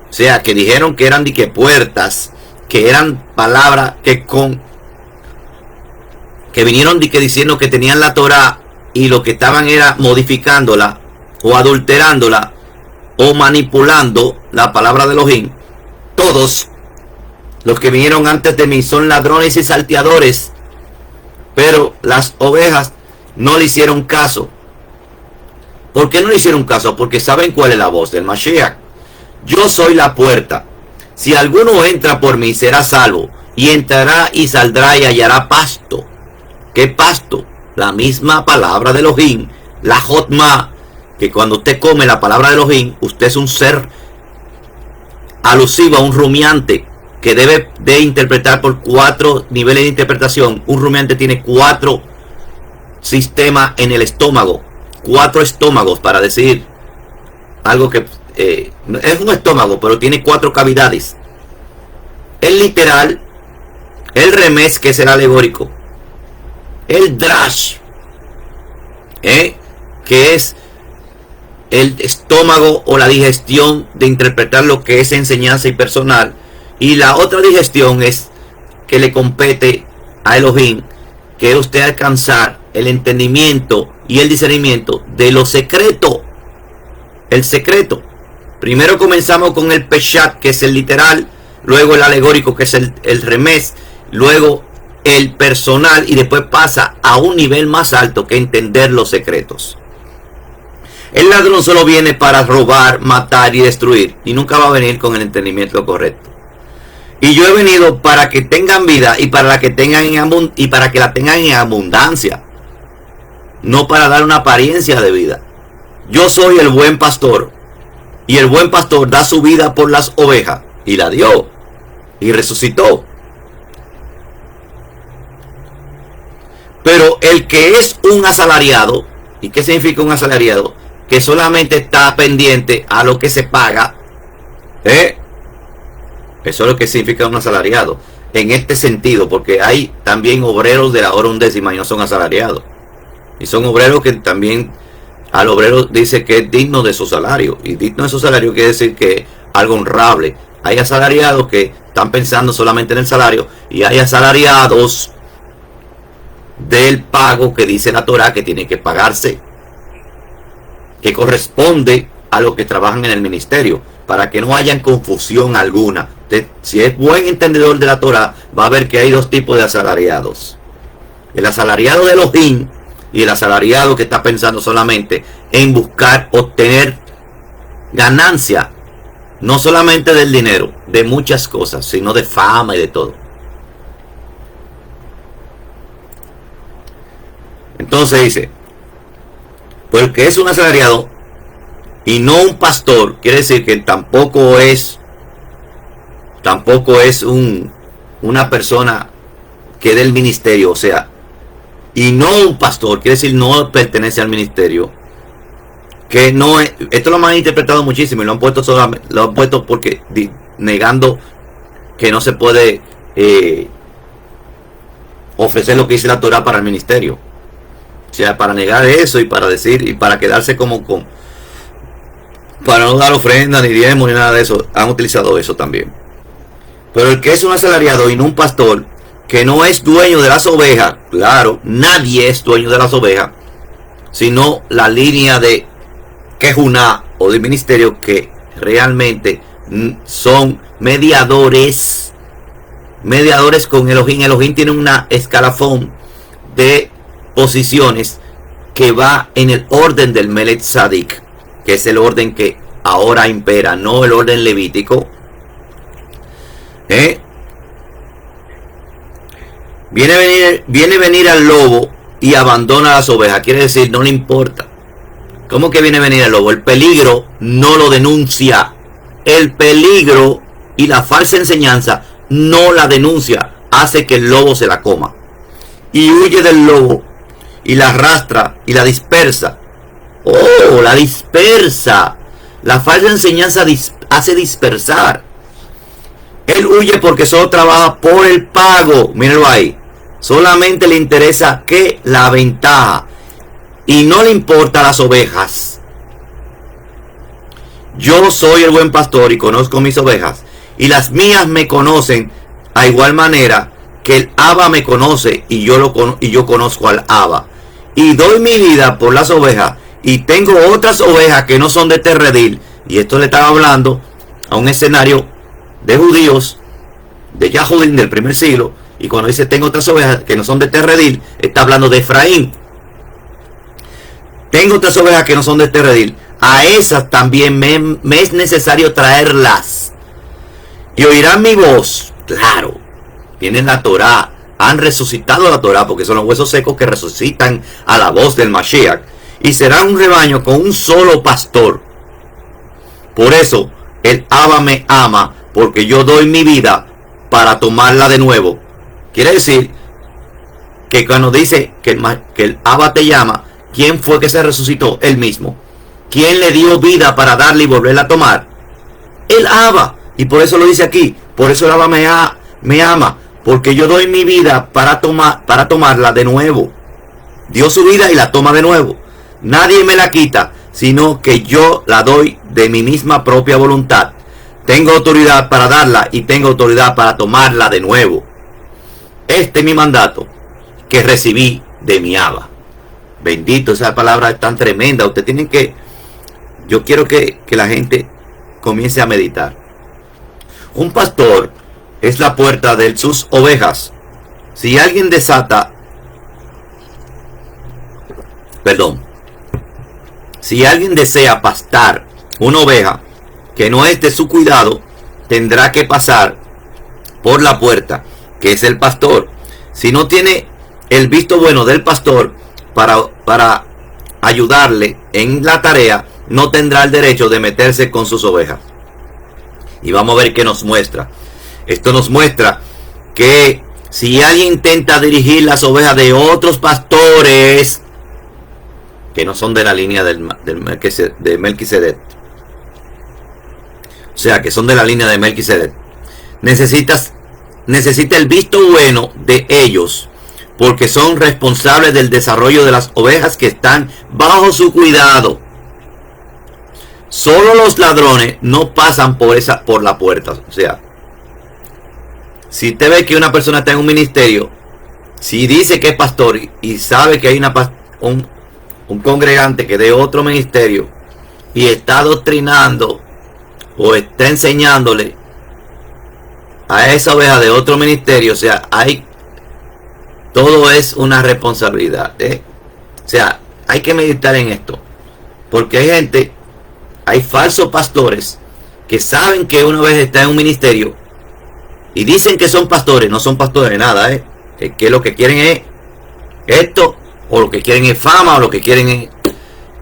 o sea, que dijeron que eran de que puertas, que eran palabras que vinieron de que diciendo que tenían la Torah y lo que estaban era modificándola o adulterándola o manipulando la palabra de Elohim. Todos los que vinieron antes de mí son ladrones y salteadores, pero las ovejas no le hicieron caso. ¿Por qué no le hicieron caso? Porque saben cuál es la voz del Mashiach. Yo soy la puerta. Si alguno entra por mí, será salvo, y entrará y saldrá y hallará pasto. ¿Qué pasto? La misma palabra de Elohim, la Jotma, que cuando usted come la palabra de Elohim, usted es un ser alusivo a un rumiante que debe de interpretar por 4 niveles de interpretación. Un rumiante tiene 4 sistemas en el estómago, 4 estómagos, para decir algo que es un estómago, pero tiene 4 cavidades. El literal, el remés, que es el alegórico, el drash, que es el estómago o la digestión de interpretar lo que es enseñanza y personal, y la otra digestión es que le compete a Elohim, que es usted alcanzar el entendimiento y el discernimiento de lo secreto. El secreto. Primero comenzamos con el peshat, que es el literal, luego el alegórico, que es el remés, luego el personal, y después pasa a un nivel más alto, que entender los secretos. El ladrón solo viene para robar, matar y destruir, y nunca va a venir con el entendimiento correcto. Y yo he venido para que tengan vida y para que la tengan en abundancia, no para dar una apariencia de vida. Yo soy el buen pastor, y el buen pastor da su vida por las ovejas, y la dio, y resucitó. Pero el que es un asalariado, ¿y qué significa un asalariado? Que solamente está pendiente a lo que se paga, eso es lo que significa un asalariado, en este sentido, porque hay también obreros de la hora undécima y no son asalariados. Y son obreros que también, al obrero dice que es digno de su salario. Y digno de su salario quiere decir que es algo honrable. Hay asalariados que están pensando solamente en el salario, y hay asalariados del pago que dice la Torah que tiene que pagarse, que corresponde a los que trabajan en el ministerio, para que no haya confusión alguna. Usted, si es buen entendedor de la Torah, va a ver que hay 2 tipos de asalariados: el asalariado de Elohim y el asalariado que está pensando solamente en buscar obtener ganancia, no solamente del dinero, de muchas cosas, sino de fama y de todo. Entonces dice, porque es un asalariado y no un pastor, quiere decir que tampoco es una persona que del ministerio, o sea, y no un pastor, quiere decir no pertenece al ministerio, que no es, esto lo han interpretado muchísimo y lo han puesto porque negando que no se puede ofrecer lo que dice la Torah para el ministerio. O sea, para negar eso y para decir, y para quedarse para no dar ofrenda ni diezmo ni nada de eso, han utilizado eso también. Pero el que es un asalariado y no un pastor, que no es dueño de las ovejas, claro, nadie es dueño de las ovejas, sino la línea de Kejuná o de ministerio, que realmente son mediadores mediadores con Elohim. Elohim tiene una escalafón de posiciones que va en el orden del Melech Tzadik, que es el orden que ahora impera, no el orden levítico. Viene venir al lobo y abandona las ovejas. Quiere decir, no le importa. ¿Cómo que viene a venir el lobo? El peligro no lo denuncia. El peligro y la falsa enseñanza no la denuncia. Hace que el lobo se la coma. Y huye del lobo. Y la arrastra y la dispersa. ¡Oh! La dispersa. La falsa enseñanza hace dispersar. Él huye porque solo trabaja por el pago. Mírenlo ahí. Solamente le interesa que la ventaja. Y no le importa las ovejas. Yo soy el buen pastor y conozco mis ovejas. Y las mías me conocen a igual manera que el Abba me conoce y yo conozco al Abba. Y doy mi vida por las ovejas. Y tengo otras ovejas que no son de este redil. Y esto le estaba hablando a un escenario de judíos, de Yahudim del primer siglo. Y cuando dice tengo otras ovejas que no son de este redil, está hablando de Efraín. Tengo otras ovejas que no son de este redil. A esas también me es necesario traerlas. Y oirán mi voz. Claro. Tienen la Torá. Han resucitado la Torá porque son los huesos secos que resucitan a la voz del Mashiach. Y será un rebaño con un solo pastor. Por eso el Abba me ama, porque yo doy mi vida para tomarla de nuevo. Quiere decir que cuando dice que el Abba te llama, ¿quién fue que se resucitó? Él mismo. ¿Quién le dio vida para darle y volverla a tomar? El Abba. Y por eso lo dice aquí. Por eso el Abba me ama. Porque yo doy mi vida para tomarla de nuevo. Dio su vida y la toma de nuevo. Nadie me la quita, sino que yo la doy de mi misma propia voluntad. Tengo autoridad para darla y tengo autoridad para tomarla de nuevo. Este es mi mandato que recibí de mi Abba. Bendito, esa palabra es tan tremenda. Usted tiene que... Yo quiero que la gente comience a meditar. Un pastor es la puerta de sus ovejas. Si alguien si alguien desea pastar una oveja que no es de su cuidado, tendrá que pasar por la puerta, que es el pastor. Si no tiene el visto bueno del pastor para ayudarle en la tarea, no tendrá el derecho de meterse con sus ovejas. Y vamos a ver qué nos muestra. Esto nos muestra que si alguien intenta dirigir las ovejas de otros pastores que no son de la línea de Melquisedec, o sea, que son de la línea de Melquisedec, necesita el visto bueno de ellos, porque son responsables del desarrollo de las ovejas que están bajo su cuidado. Solo los ladrones no pasan por la puerta. O sea, si usted ve que una persona está en un ministerio, si dice que es pastor y sabe que hay un congregante que de otro ministerio y está adoctrinando o está enseñándole a esa oveja de otro ministerio, o sea, todo es una responsabilidad, O sea, hay que meditar en esto, porque hay falsos pastores que saben que una oveja está en un ministerio y dicen que son pastores. No son pastores de nada, que lo que quieren es esto, o lo que quieren es fama, o lo que quieren es...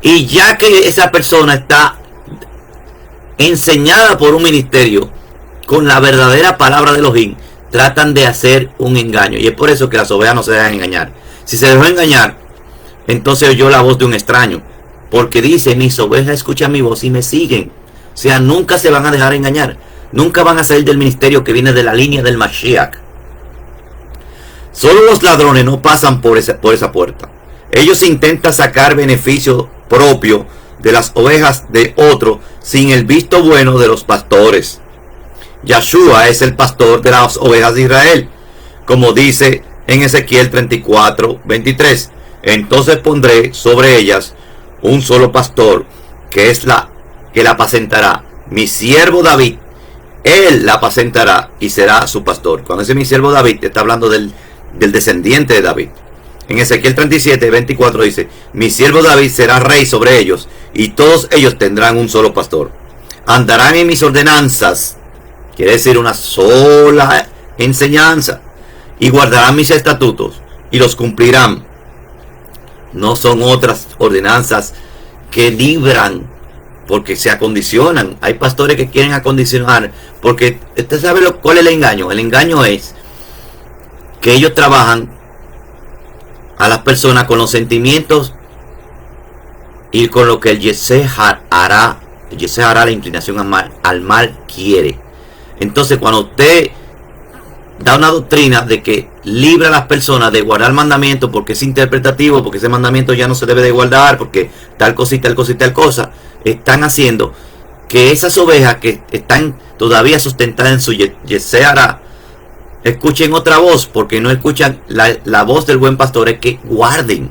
Y ya que esa persona está enseñada por un ministerio con la verdadera palabra de Elohim, tratan de hacer un engaño. Y es por eso que las ovejas no se dejan engañar. Si se dejó engañar, entonces oyó la voz de un extraño, porque dice: mis ovejas escuchan mi voz y me siguen. O sea, nunca se van a dejar engañar. Nunca van a salir del ministerio que viene de la línea del Mashiach. Solo los ladrones no pasan por esa puerta. Ellos intentan sacar beneficio propio de las ovejas de otro sin el visto bueno de los pastores. Yahshua es el pastor de las ovejas de Israel, como dice en Ezequiel 34:23. Entonces pondré sobre ellas un solo pastor, que la apacentará, mi siervo David, Él la apacentará y será su pastor. Cuando dice mi siervo David, está hablando del descendiente de David. En Ezequiel 37, 24 dice, mi siervo David será rey sobre ellos, y todos ellos tendrán un solo pastor. Andarán en mis ordenanzas, quiere decir una sola enseñanza, y guardarán mis estatutos, y los cumplirán. No son otras ordenanzas que libran, porque se acondicionan. Hay pastores que quieren acondicionar, porque usted sabe cuál es el engaño. El engaño es que ellos trabajan a las personas con los sentimientos y con lo que el Yesé hará. El Yesé hará la inclinación al mal quiere. Entonces, cuando usted da una doctrina de que libra a las personas de guardar mandamientos porque es interpretativo, porque ese mandamiento ya no se debe de guardar, porque tal cosa y tal cosa y tal cosa, están haciendo que esas ovejas que están todavía sustentadas en su Yesé hará, escuchen otra voz, porque no escuchan la voz del buen pastor. Es que guarden.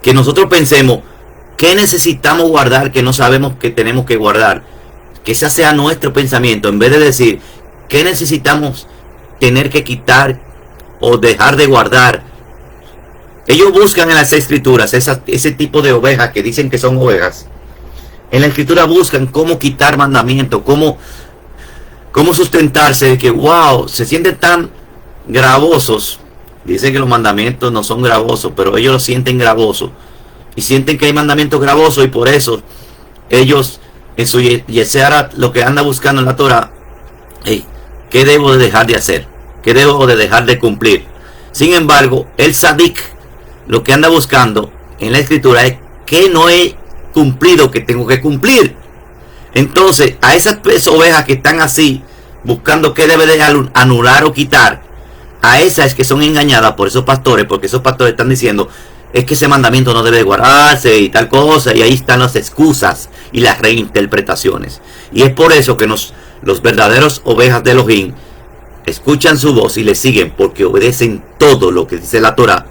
Que nosotros pensemos, ¿qué necesitamos guardar que no sabemos que tenemos que guardar? Que ese sea nuestro pensamiento, en vez de decir, ¿qué necesitamos tener que quitar o dejar de guardar? Ellos buscan en las escrituras ese tipo de ovejas que dicen que son ovejas. En la escritura buscan cómo quitar mandamientos, cómo sustentarse de que, wow, se sienten tan gravosos. Dicen que los mandamientos no son gravosos, pero ellos lo sienten gravosos. Y sienten que hay mandamientos gravosos, y por eso ellos en su Yesé hará lo que anda buscando en la Torah. Hey, ¿qué debo de dejar de hacer? ¿Qué debo de dejar de cumplir? Sin embargo, el Sadik lo que anda buscando en la escritura es que no he cumplido, que tengo que cumplir. Entonces, a esas ovejas que están así, buscando qué debe de anular o quitar, a esas es que son engañadas por esos pastores, porque esos pastores están diciendo, es que ese mandamiento no debe guardarse y tal cosa, y ahí están las excusas y las reinterpretaciones. Y es por eso que los verdaderos ovejas de Elohim escuchan su voz y le siguen, porque obedecen todo lo que dice la Torah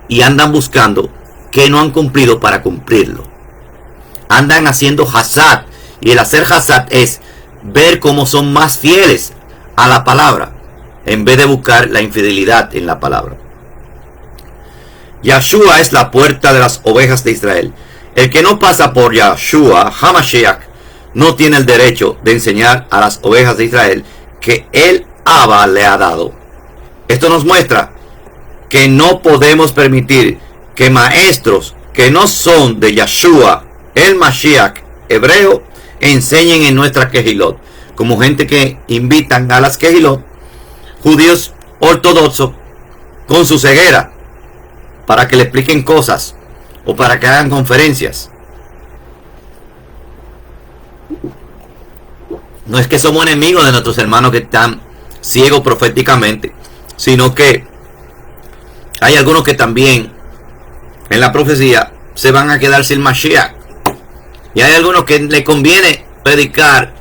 y andan buscando que no han cumplido para cumplirlo. Andan haciendo hasad, y el hacer hasad es ver cómo son más fieles a la palabra en vez de buscar la infidelidad en la palabra. Yahshua es la puerta de las ovejas de Israel. El que no pasa por Yahshua HaMashiach no tiene el derecho de enseñar a las ovejas de Israel que el Abba le ha dado. Esto nos muestra que no podemos permitir que maestros que no son de Yahshua, el Mashiach hebreo, enseñen en nuestra Kehilot, como gente que invitan a las Kehilot, judíos ortodoxos, con su ceguera, para que le expliquen cosas o para que hagan conferencias. No es que somos enemigos de nuestros hermanos que están ciegos proféticamente, sino que hay algunos que también en la profecía se van a quedar sin Mashiach. Y hay algunos que le conviene predicar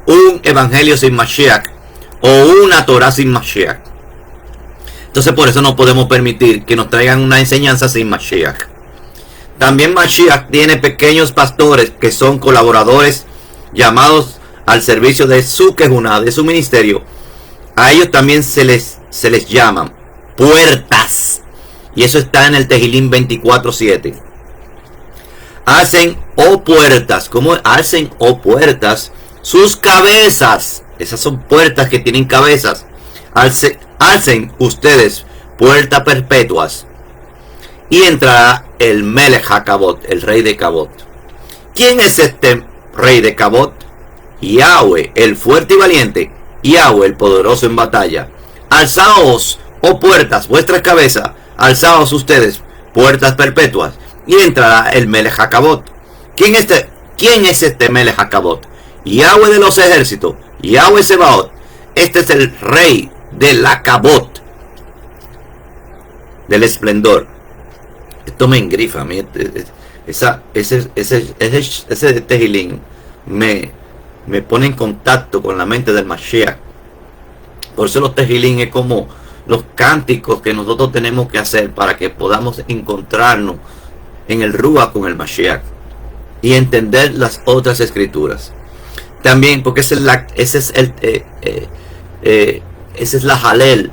un evangelio sin Mashiach o una Torah sin Mashiach. Entonces por eso no podemos permitir que nos traigan una enseñanza sin Mashiach. También Mashiach tiene pequeños pastores que son colaboradores llamados al servicio de su Kehuná, de su ministerio. A ellos también se les llaman puertas. Y eso está en el Tehillim 24:7. Hacen puertas. ¿Cómo hacen puertas? Sus cabezas. Esas son puertas que tienen cabezas. Hacen ustedes puertas perpetuas. Y entrará el Melech HaKavod, el rey de Kabot. ¿Quién es este rey de Kabot? Yahweh, el fuerte y valiente. Yahweh, el poderoso en batalla. Alzaos, oh puertas, vuestras cabezas. Alzaos ustedes, puertas perpetuas. Y entrará el Melech HaKavod. ¿Quién es este Melech HaKavod? Yahweh de los ejércitos, Yahweh Sebaot. Este es el rey de la Kabot, del esplendor. Esto me engrifa a mí. Ese Tehillim me pone en contacto con la mente del Mashiach. Por eso los Tehillim es como los cánticos que nosotros tenemos que hacer para que podamos encontrarnos en el Ruach con el Mashiach y entender las otras escrituras. también, porque esa es la halel,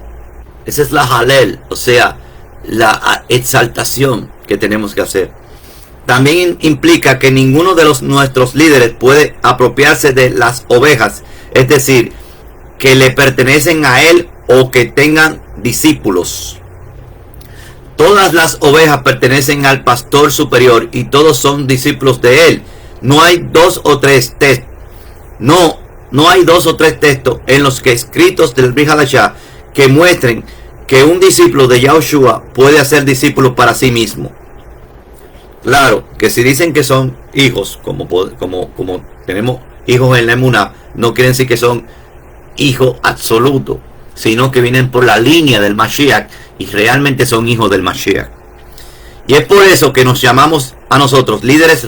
o sea, la exaltación que tenemos que hacer. También implica que ninguno de nuestros líderes puede apropiarse de las ovejas, es decir, que le pertenecen a él o que tengan discípulos. Todas las ovejas pertenecen al pastor superior y todos son discípulos de él. No hay dos o tres textos. No hay dos o tres textos en los que escritos del Brit Hadashah que muestren que un discípulo de Yahushua puede hacer discípulos para sí mismo. Claro, que si dicen que son hijos, como tenemos hijos en la Emuná, no quieren decir que son hijos absolutos, sino que vienen por la línea del Mashiach y realmente son hijos del Mashiach. Y es por eso que nos llamamos a nosotros líderes.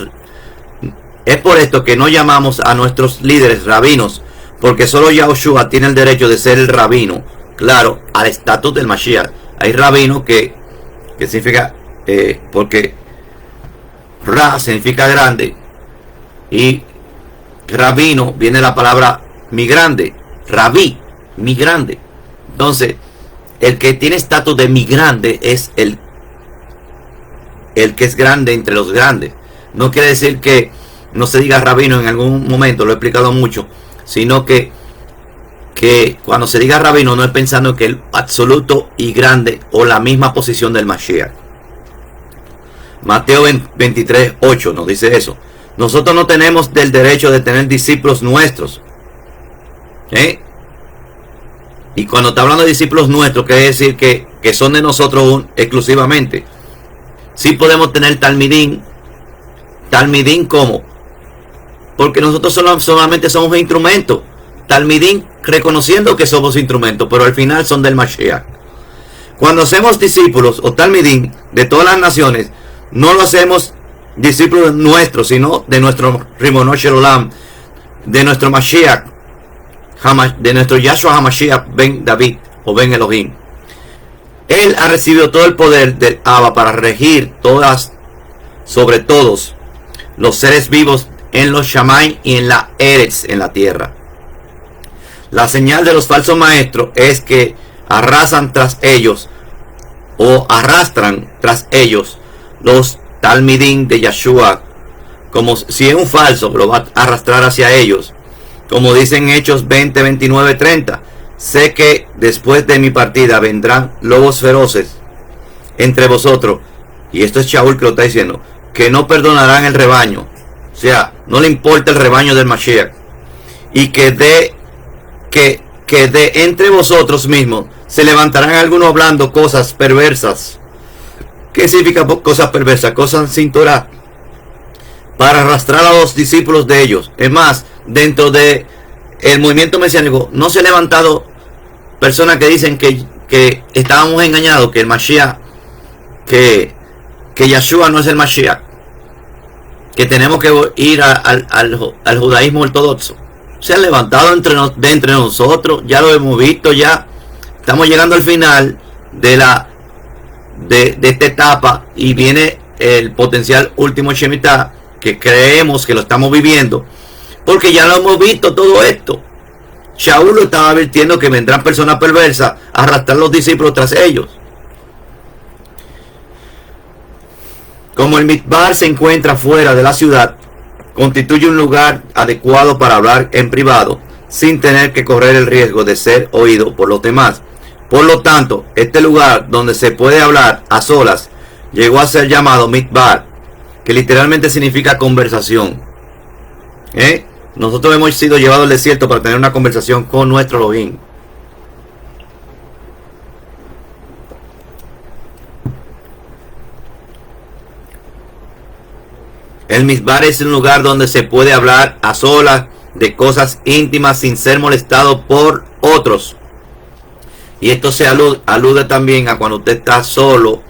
Es por esto que no llamamos a nuestros líderes rabinos, porque solo Yahushua tiene el derecho de ser el rabino, claro, al estatus del Mashiach. Hay rabino que significa, porque Ra significa grande, y rabino viene de la palabra mi grande, rabí, mi grande. Entonces, el que tiene estatus de mi grande es el que es grande entre los grandes. No quiere decir que no se diga rabino en algún momento, lo he explicado mucho, sino que cuando se diga rabino no es pensando que el absoluto y grande o la misma posición del Mashiach. Mateo 23:8 nos dice eso. Nosotros no tenemos del derecho de tener discípulos nuestros. Y cuando está hablando de discípulos nuestros, quiere decir que son de nosotros exclusivamente. Sí podemos tener talmidín. Talmidín, ¿cómo? Porque nosotros solamente somos instrumentos. Talmidín reconociendo que somos instrumentos, pero al final son del Mashiach. Cuando hacemos discípulos o talmidín de todas las naciones, no lo hacemos discípulos nuestros, sino de nuestro Ribono Shel Olam, de nuestro Mashiach, de nuestro Yahshua HaMashiach ben David o ben Elohim. Él ha recibido todo el poder del Abba para regir sobre todos los seres vivos en los Shamay y en la Eretz, en la tierra. La señal de los falsos maestros es que arrastran tras ellos los talmidín de Yahshua, como si es un falso, lo va a arrastrar hacia ellos, como dicen Hechos 20, 29, 30. Sé que después de mi partida vendrán lobos feroces entre vosotros, y esto es Shaul que lo está diciendo, que no perdonarán el rebaño, o sea, no le importa el rebaño del Mashiach, y que de entre vosotros mismos se levantarán algunos hablando cosas perversas. ¿Qué significa cosas perversas? Cosas sin Torah, para arrastrar a los discípulos de ellos. Es más, dentro de el movimiento mesiánico no se han levantado personas que dicen que estábamos engañados, que el Mashiach, que Yahshua no es el Mashiach, que tenemos que ir al judaísmo ortodoxo. Se han levantado de entre nosotros, ya lo hemos visto, ya estamos llegando al final de esta etapa, y viene el potencial último Shemitah, que creemos que lo estamos viviendo, porque ya lo hemos visto todo esto. Shaul lo estaba advirtiendo que vendrán personas perversas a arrastrar los discípulos tras ellos. Como el Midbar se encuentra fuera de la ciudad, constituye un lugar adecuado para hablar en privado, sin tener que correr el riesgo de ser oído por los demás. Por lo tanto, este lugar donde se puede hablar a solas llegó a ser llamado Midbar, que literalmente significa conversación. Nosotros hemos sido llevados al desierto para tener una conversación con nuestro Elohim. El Midbar es un lugar donde se puede hablar a solas de cosas íntimas sin ser molestado por otros. Y esto se alude también a cuando usted está solo,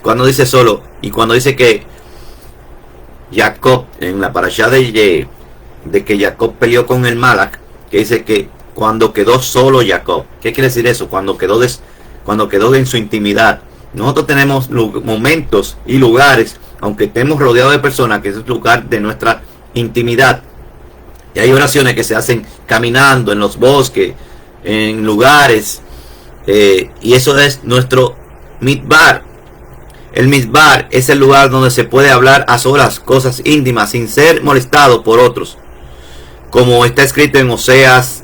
cuando dice solo, y cuando dice que Jacob, en la parashá de que Jacob peleó con el Malak, que dice que cuando quedó solo Jacob. ¿Qué quiere decir eso? Cuando quedó en su intimidad. Nosotros tenemos momentos y lugares, aunque estemos rodeados de personas, que es el lugar de nuestra intimidad. Y hay oraciones que se hacen caminando en los bosques, en lugares, y eso es nuestro midbar. El midbar es el lugar donde se puede hablar a solas cosas íntimas sin ser molestado por otros, como está escrito en Oseas,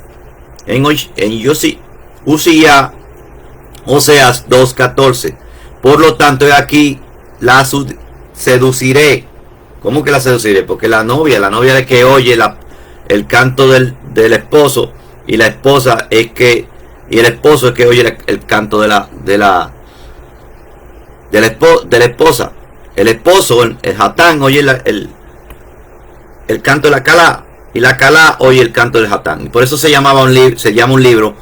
Oseas 2:14. Por lo tanto, aquí la seduciré. ¿Cómo que la seduciré? Porque la novia es que oye el canto del esposo, y la esposa es que, y el esposo es que oye el canto de la esposa. El esposo, el hatán, oye el canto de la calá, y la calá oye el canto del hatán. Y por eso se llama un libro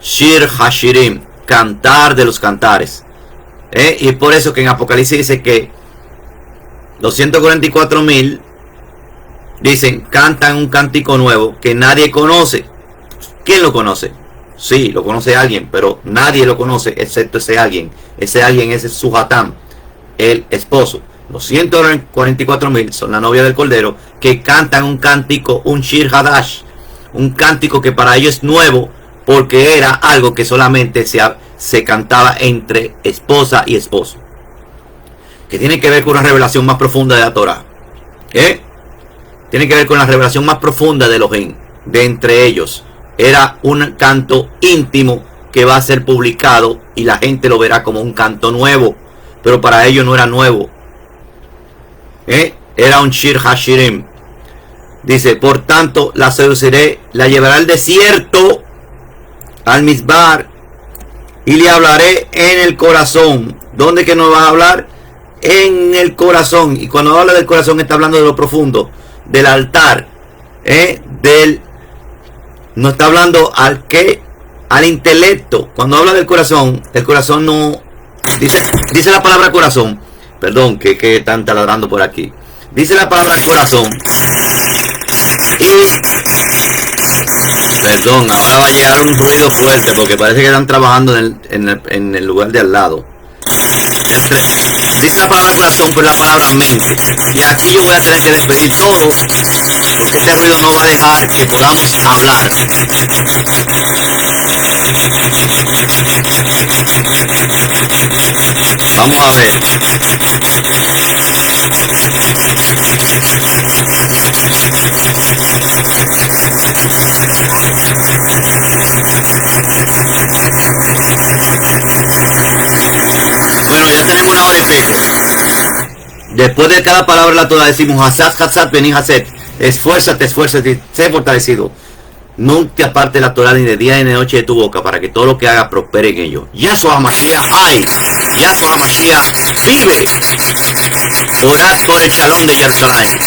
Shir Hashirim, cantar de los cantares. Y por eso que en Apocalipsis dice que los 144,000 dicen, cantan un cántico nuevo que nadie conoce. ¿Quién lo conoce? Sí, lo conoce alguien, pero nadie lo conoce excepto ese alguien. Ese alguien es su hatán, el esposo. Los 144,000 son la novia del Cordero, que cantan un cántico, un Shir Hadash, un cántico que para ellos es nuevo, porque era algo que solamente se cantaba entre esposa y esposo, que tiene que ver con una revelación más profunda de la Torah. Tiene que ver con la revelación más profunda de Elohim, de entre ellos. Era un canto íntimo que va a ser publicado y la gente lo verá como un canto nuevo, pero para ellos no era nuevo. Era un Shir Hashirim. Dice, por tanto, la seduciré, la llevaré al desierto, al Mizbar, y le hablaré en el corazón. ¿Dónde que nos va a hablar? En el corazón. Y cuando habla del corazón está hablando de lo profundo, del altar, no está hablando al intelecto. Cuando habla del corazón, el corazón no dice la palabra corazón. Perdón, que están taladrando por aquí. Dice la palabra corazón. Y perdón, ahora va a llegar un ruido fuerte porque parece que están trabajando en el lugar de al lado. Dice la palabra corazón, pero la palabra mente. Y aquí yo voy a tener que despedir todo, porque este ruido no va a dejar que podamos hablar. Vamos a ver. Bueno, ya tenemos la hora de fe. Después de cada palabra la Torah decimos Hazat, Hazat, Beni Hazet. Esfuérzate, esfuérzate, sé fortalecido. No te aparte la Torah ni de día ni de noche de tu boca, para que todo lo que hagas prospere en ello. Yahshua HaMashiach hay. Yahshua HaMashiach vive. Orad por el Shalom de Jerusalén.